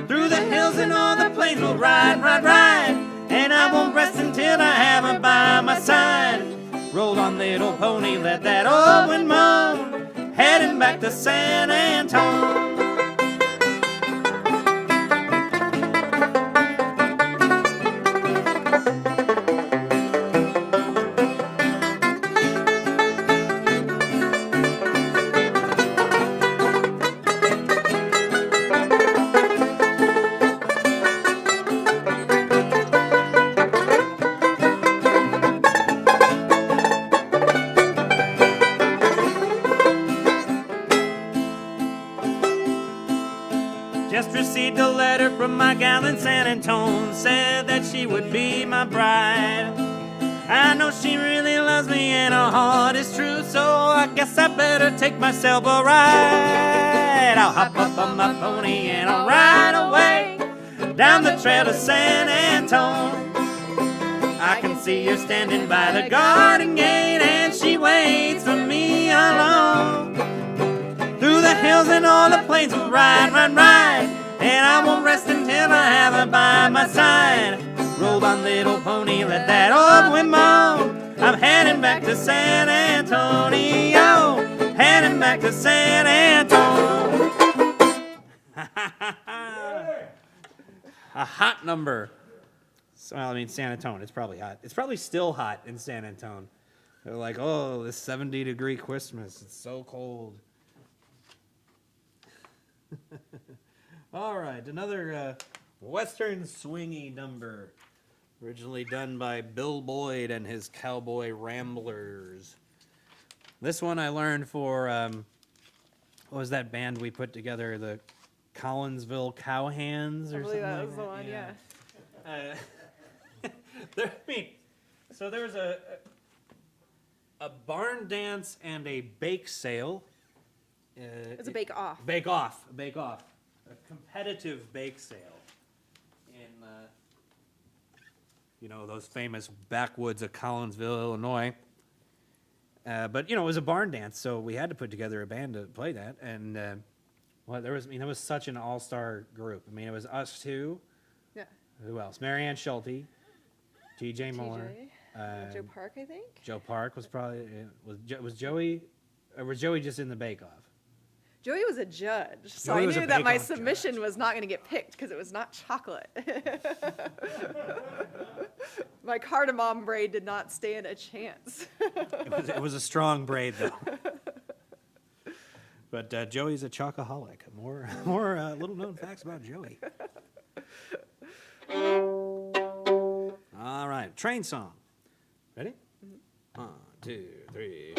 Through the hills and all the plains we'll ride, ride, ride, and I won't rest until I have her by my side. Roll on, little pony, let that old wind moan, heading back to San Antone. Just received a letter from my gal in San Antone, said that she would be my bride. I know she really loves me and her heart is true, so I guess I better take myself a ride. I'll hop up on my pony and I'll ride away down the trail to San Antone. I can see her standing by the garden gate, and she waits for me alone. Through the hills and all the plains we'll ride, ride, ride, and I won't rest until I have going on. I'm heading back to San Antonio. Heading back to San Antonio. A hot number. Well, I mean, San Antonio, it's probably hot. It's probably still hot in San Antonio. They're like, oh, this 70-degree Christmas. It's so cold. All right, another Western swingy number. Originally done by Bill Boyd and his Cowboy Ramblers. This one I learned for, what was that band we put together? The Collinsville Cowhands or something? That was the one, yeah. So there was a barn dance and a bake sale. It's a bake-off. Bake-off. A competitive bake sale in, those famous backwoods of Collinsville, Illinois. But, it was a barn dance, so we had to put together a band to play that. And, it was such an all-star group. I mean, it was us two. Yeah. Who else? Marianne Schulte, T.J. Moore. Joe Park, I think. Joe Park was probably, was Joey, or was Joey just in the bake-off? Joey was a judge, so Joey I was a knew that my bake-off submission judge. was not going to get picked because it was not chocolate. My cardamom braid did not stand a chance. It was a strong braid, though. But Joey's a chocoholic. More little-known facts about Joey. All right, train song. Ready? 1, 2, 3.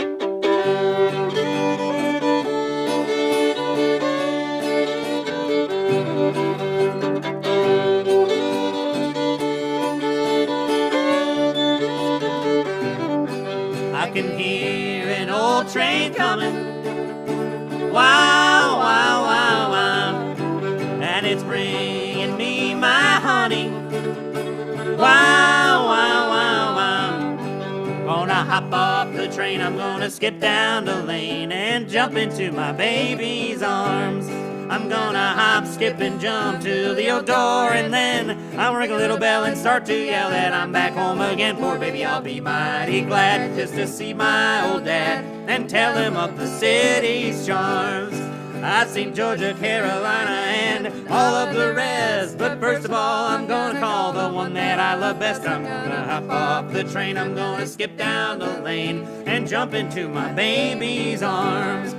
I can hear an old train coming. Wow, wow, wow, wow. And it's bringing me my honey. Wow, wow, wow, wow. Gonna hop off the train, I'm gonna skip down the lane and jump into my baby's arms. I'm gonna hop, skip, and jump to the old door, and then I'll ring a little bell and start to yell that I'm back home again. Poor baby, I'll be mighty glad just to see my old dad and tell him of the city's charms. I've seen Georgia, Carolina, and all of the rest. But first of all, I'm gonna call the one that I love best. I'm gonna hop off the train, I'm gonna skip down the lane and jump into my baby's arms.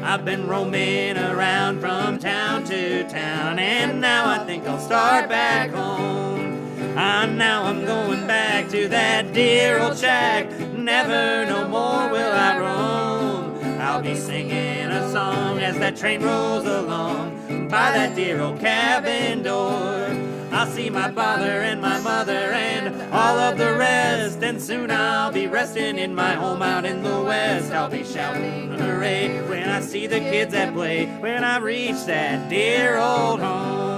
I've been roaming around from town to town, and now I think I'll start back home. Now I'm going back to that dear old shack. Never no more will I roam. I'll be singing a song as that train rolls along by that dear old cabin door. I'll see my father and my mother and all of the rest, and soon I'll be resting in my home out in the west. I'll be shouting hooray when I see the kids at play, when I reach that dear old home.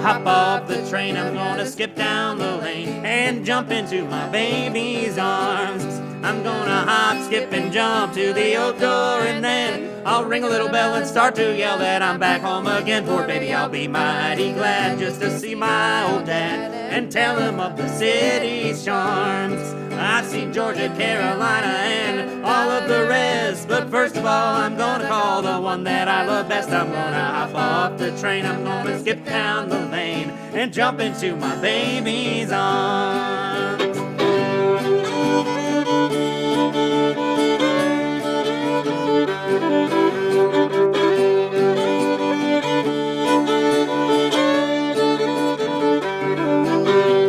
Hop off the train, I'm gonna skip down the lane and jump into my baby's arms. I'm gonna hop, skip, and jump to the old door, and then I'll ring a little bell and start to yell that I'm back home again. Poor baby, I'll be mighty glad just to see my old dad and tell him of the city's charms. I've seen Georgia, Carolina, and all of the rest. But first of all, I'm gonna call the one that I love best. I'm gonna hop off the train, I'm gonna skip down the lane and jump into my baby's arms.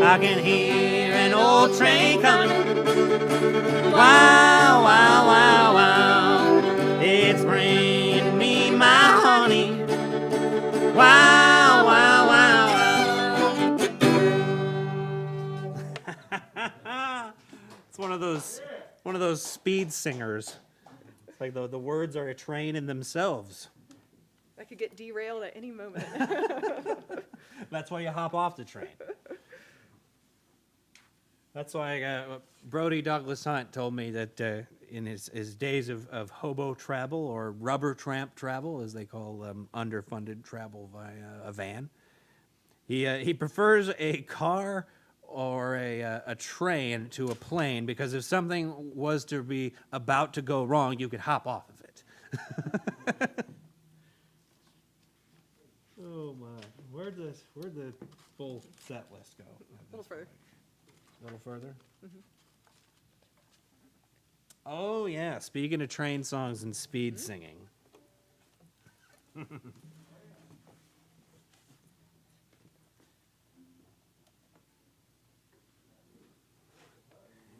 I can hear an old train coming. Wow, wow, wow, wow. It's bringing me my honey. Wow, wow, wow, wow. one of those speed singers. It's like the words are a train in themselves. I could get derailed at any moment. That's why you hop off the train. That's why Brody Douglas Hunt told me that in his days of hobo travel, or rubber tramp travel, as they call underfunded travel via a van, he prefers a car or a train to a plane, because if something was to be about to go wrong, you could hop off of it. Oh my! Where'd the full set list go? A little further. A little further? Mm-hmm. Oh, yeah. Speaking of train songs and speed singing.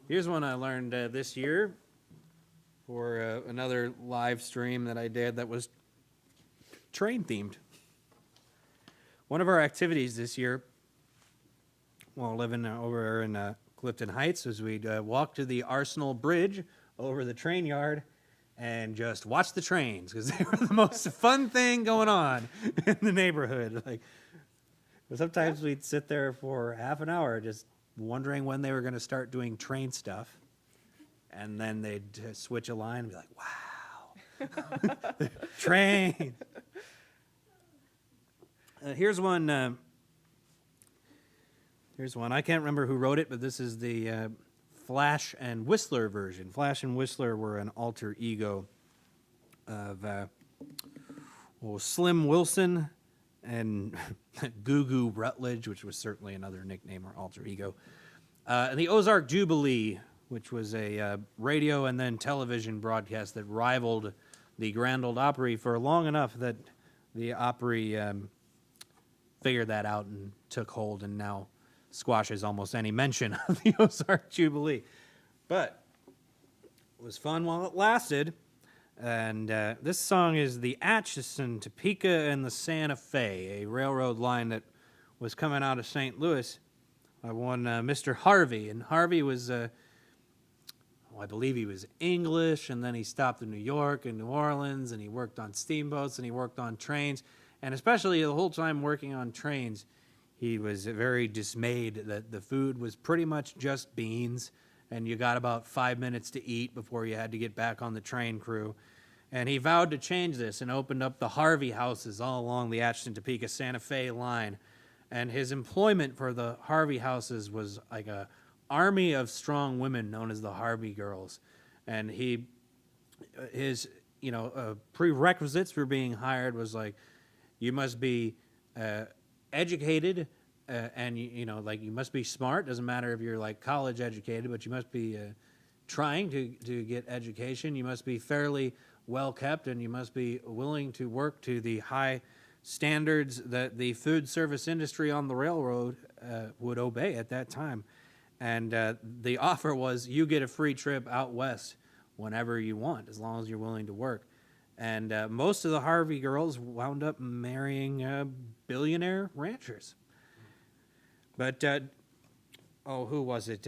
Here's one I learned this year for another live stream that I did that was train-themed. One of our activities this year, while living over in Clifton Heights, as we'd walk to the Arsenal Bridge over the train yard and just watch the trains, because they were the most fun thing going on in the neighborhood. Like, sometimes we'd sit there for half an hour just wondering when they were going to start doing train stuff, and then they'd switch a line and be like, wow, train. Here's one. Here's one. I can't remember who wrote it, but this is the Flash and Whistler version. Flash and Whistler were an alter ego of Slim Wilson and Goo Goo Rutledge, which was certainly another nickname or alter ego. And the Ozark Jubilee, which was a radio and then television broadcast that rivaled the Grand Ole Opry for long enough that the Opry figured that out and took hold, and now squashes almost any mention of the Ozark Jubilee. But it was fun while it lasted. And this song is the Atchison, Topeka, and the Santa Fe, a railroad line that was coming out of St. Louis by one Mr. Harvey. And Harvey was, I believe he was English, and then he stopped in New York and New Orleans, and he worked on steamboats, and he worked on trains. And especially the whole time working on trains, he was very dismayed that the food was pretty much just beans, and you got about 5 minutes to eat before you had to get back on the train crew. And he vowed to change this and opened up the Harvey houses all along the Atchison, Topeka, Santa Fe line. And his employment for the Harvey houses was like a army of strong women known as the Harvey girls. And his prerequisites for being hired was like, you must be educated, and you must be smart. Doesn't matter if you're like college educated, but you must be trying to get education. You must be fairly well kept, and you must be willing to work to the high standards that the food service industry on the railroad would obey at that time. And the offer was, you get a free trip out west whenever you want, as long as you're willing to work. And most of the Harvey girls wound up marrying billionaire ranchers. But, who was it?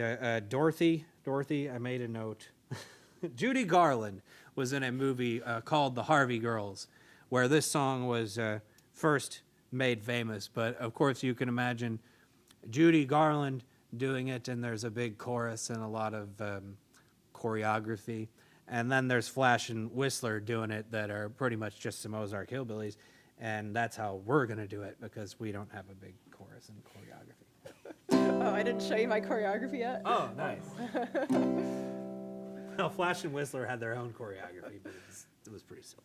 Dorothy, I made a note. Judy Garland was in a movie called The Harvey Girls, where this song was first made famous. But, of course, you can imagine Judy Garland doing it, and there's a big chorus and a lot of choreography. And then there's Flash and Whistler doing it that are pretty much just some Ozark hillbillies. And that's how we're going to do it, because we don't have a big chorus and choreography. Oh, I didn't show you my choreography yet? Oh, nice. Well, Flash and Whistler had their own choreography, but it was pretty silly.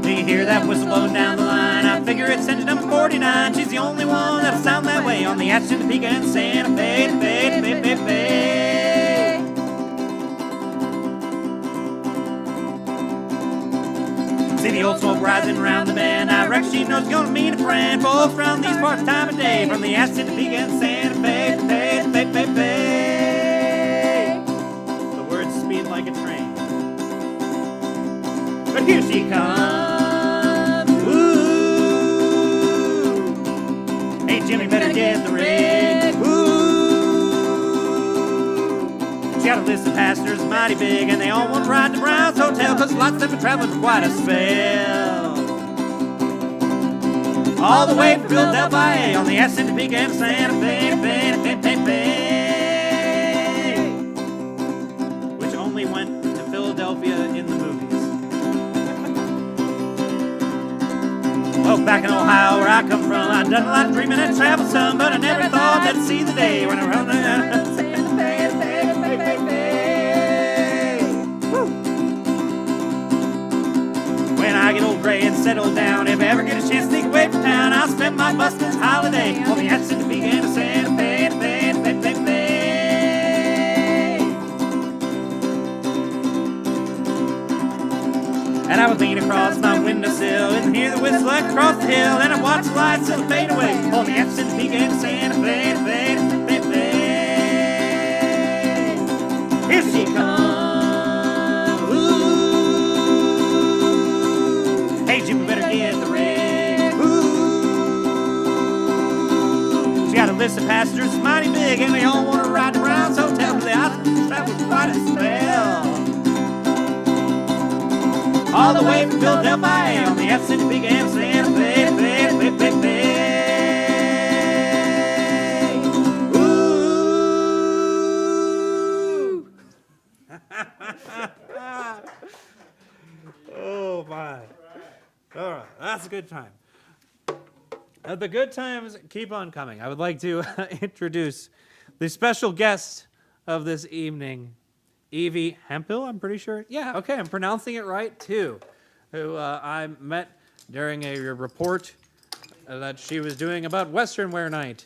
Do you hear that whistle blowing down the line? I figure it's engine number 49. She's the only one that'll sound that way on the Atchison, Topeka, and Santa Fe, Fe, Fe, Fe, Fe. See the old smoke rising round the bend. I reckon she knows gonna meet a friend. Both from these parts time of day, from the Atchison, Topeka, and Santa Fe, Fe, Fe, Fe, Fe. The words speed like a train. But here she comes. Ooh. She got a list of passengers mighty big, and they all want to ride to Brown's Hotel, cause lots of them are traveling for quite a spell. All the way from Philadelphia on the S&P Game Santa Fe, which only went to Philadelphia in the movies. Well, back in Ohio where I come from, I've done a lot of dreaming and traveled some, but I never thought I'd see the day when I run Santa Fe. When I get old gray and settle down, if I ever get a chance to sneak away from town, I'll spend my buskin's holiday on the S&P Game of Santa Fe. And I would lean across my windowsill and hear the whistle across the hill, and I'd watch the lights till fade away on the S&P Game of Santa Fe. Here she comes. Ooh. Hey, Jimmy, better get the ring. Ooh. She got a list of passengers mighty big, and they all want to ride to Brown's Hotel, but they ought to travel quite a spell. All the way from Philadelphia on the S&P Game Santa Fe. Ooh. Oh my! All right, that's a good time. The good times keep on coming. I would like to introduce the special guest of this evening, Evie Hemphill, I'm pretty sure. Yeah, okay, I'm pronouncing it right, too. Who I met during a report that she was doing about Western Wear Night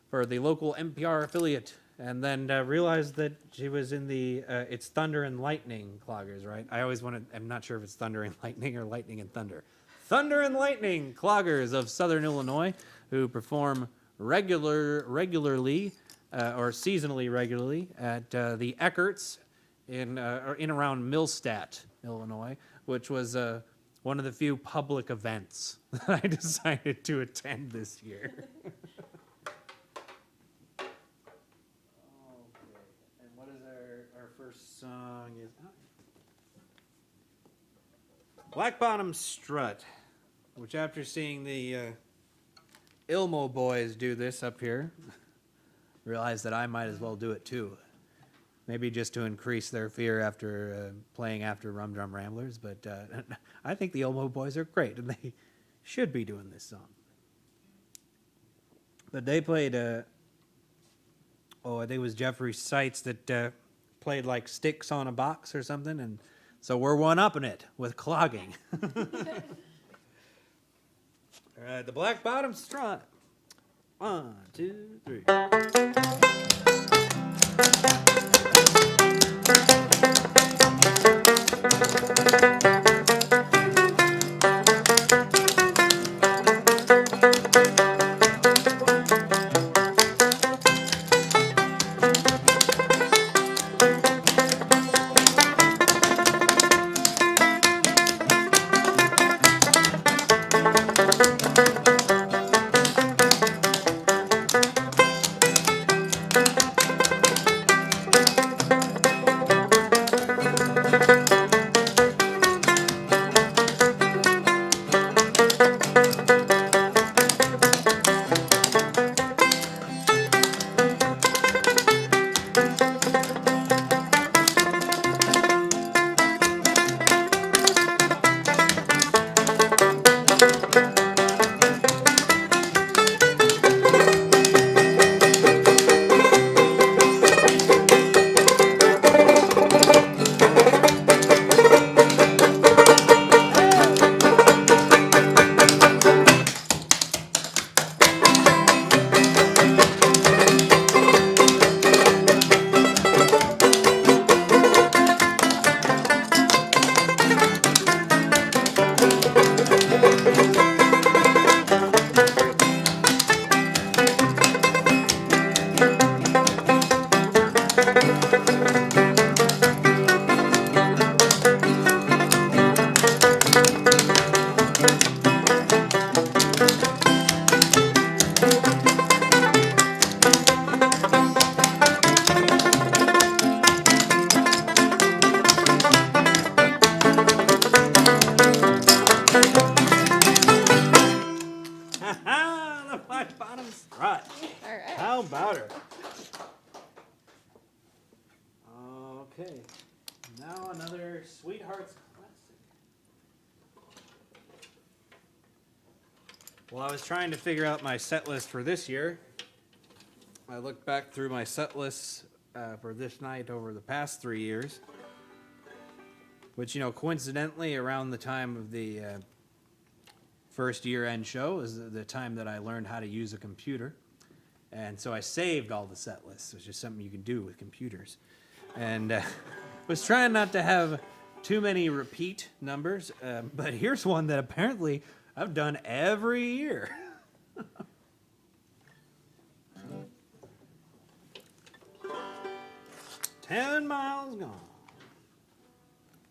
for the local NPR affiliate, and then realized that she was in the, it's Thunder and Lightning Cloggers, right? I always wanted, I'm not sure if it's Thunder and Lightning or Lightning and Thunder. Thunder and Lightning Cloggers of Southern Illinois, who perform regularly or seasonally regularly at the Eckerts in around Millstadt, Illinois, which was one of the few public events that I decided to attend this year. Okay, and what is our first song? Is Black Bottom Strut, which after seeing the Ilmo boys do this up here, realized that I might as well do it too. Maybe just to increase their fear after playing after Rum Drum Ramblers, but I think the Ilmo boys are great, and they should be doing this song. But they played, I think it was Jeffrey Seitz that played like sticks on a box or something, and so we're one-upping it with clogging. All right, the Black Bottom Strut. 1, 2, 3. Okay, now another Sweethearts classic. Well, I was trying to figure out my set list for this year. I looked back through my set lists for this night over the past 3 years, which, you know, coincidentally, around the time of the first year-end show is the time that I learned how to use a computer. And so I saved all the set lists, which is something you can do with computers. And was trying not to have too many repeat numbers, but here's one that apparently I've done every year. 10 miles gone.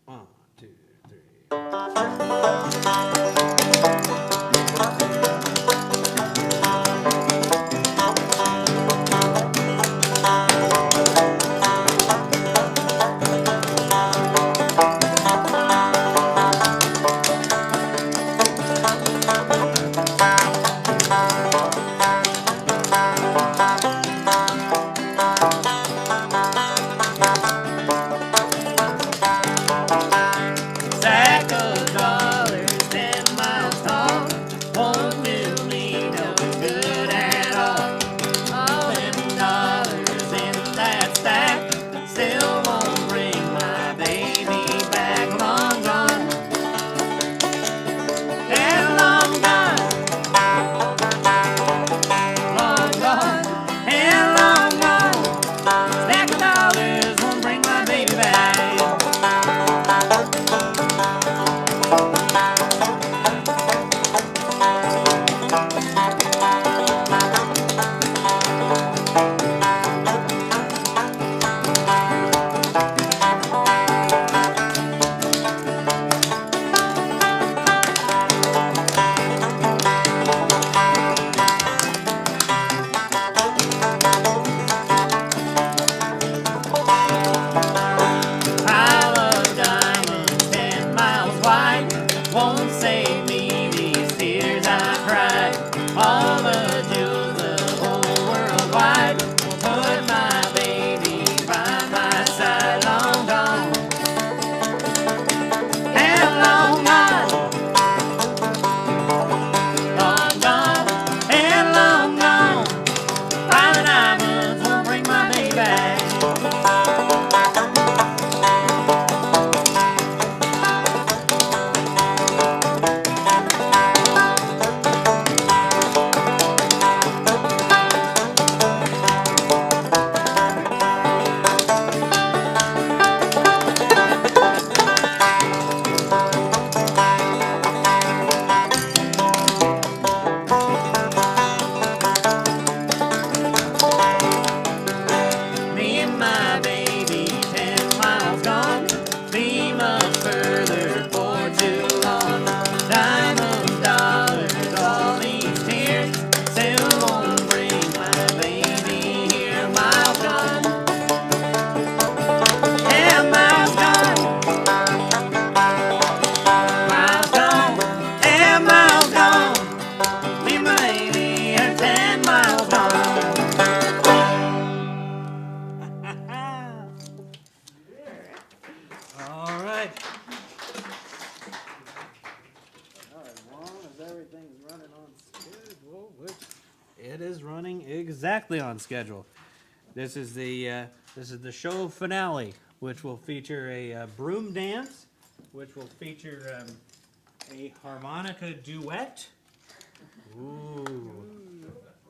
1, 2, Sack of dollars, 10 miles tall, won't do me no good at all. All them dollars in that stack still won't bring my baby back. Long gone, and long gone, long gone, and long gone. Stack of dollars won't bring my baby back. Pile of diamonds 10 miles wide won't save me these tears I cried. All the jewels the whole world wide will put my baby by my side. Long gone, and long gone, long gone, and long gone. Pile of diamonds won't bring my baby back. Me and my baby, 10 miles gone, be much further for too long. Diamonds, dollars, all these tears still won't bring my baby here. Miles gone, and miles gone, miles gone, and miles gone. Me and my baby are 10 miles gone. All right. As long as everything's running on schedule, which it is running exactly on schedule. This is the show finale, which will feature a broom dance, which will feature a harmonica duet. Ooh.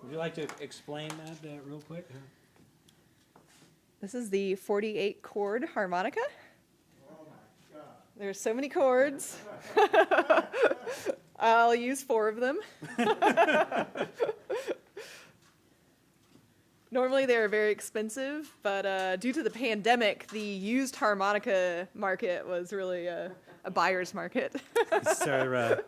Would you like to explain that real quick? This is the 48 chord harmonica. There's so many chords. I'll use 4 of them. Normally they're very expensive, but due to the pandemic, the used harmonica market was really a buyer's market. So,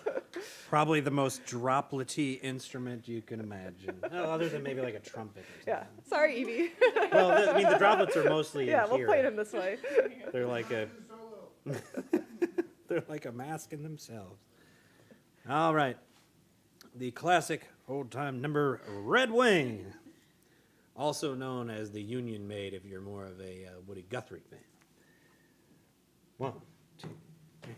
probably the most dropletty instrument you can imagine. Oh, other than maybe like a trumpet or something. Yeah. Sorry, Evie. Well, I mean, the droplets are mostly Yeah, in we'll here. play them this way. They're like a they're like a mask in themselves. All right. The classic old-time number, Red Wing, also known as the Union Maid if you're more of a Woody Guthrie fan. 1, 2, 3.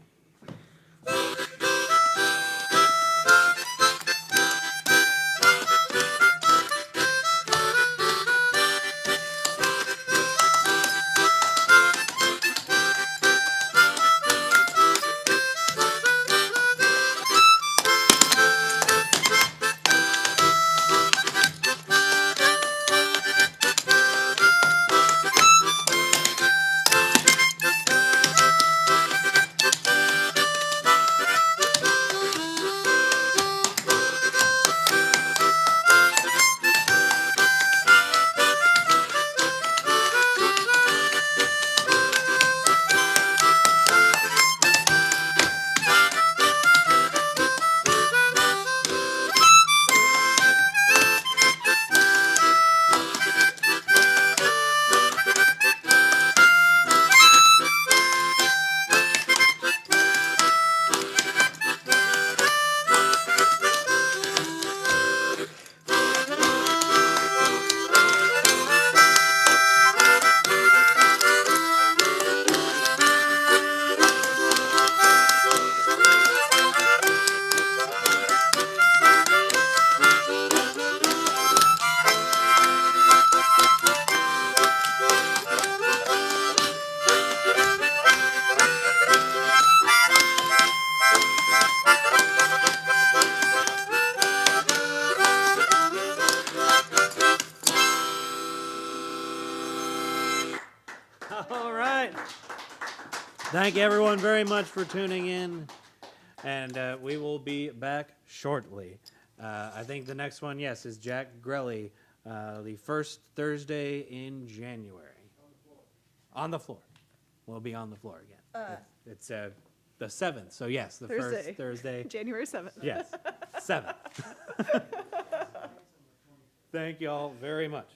All right. Thank everyone very much for tuning in, and we will be back shortly. I think the next one, yes, is Jack Grelly, the first Thursday in January. On the floor. We'll be on the floor again. It's the 7th, so yes, the Thursday. first Thursday. January 7th. Yes, 7th. Thank you all very much.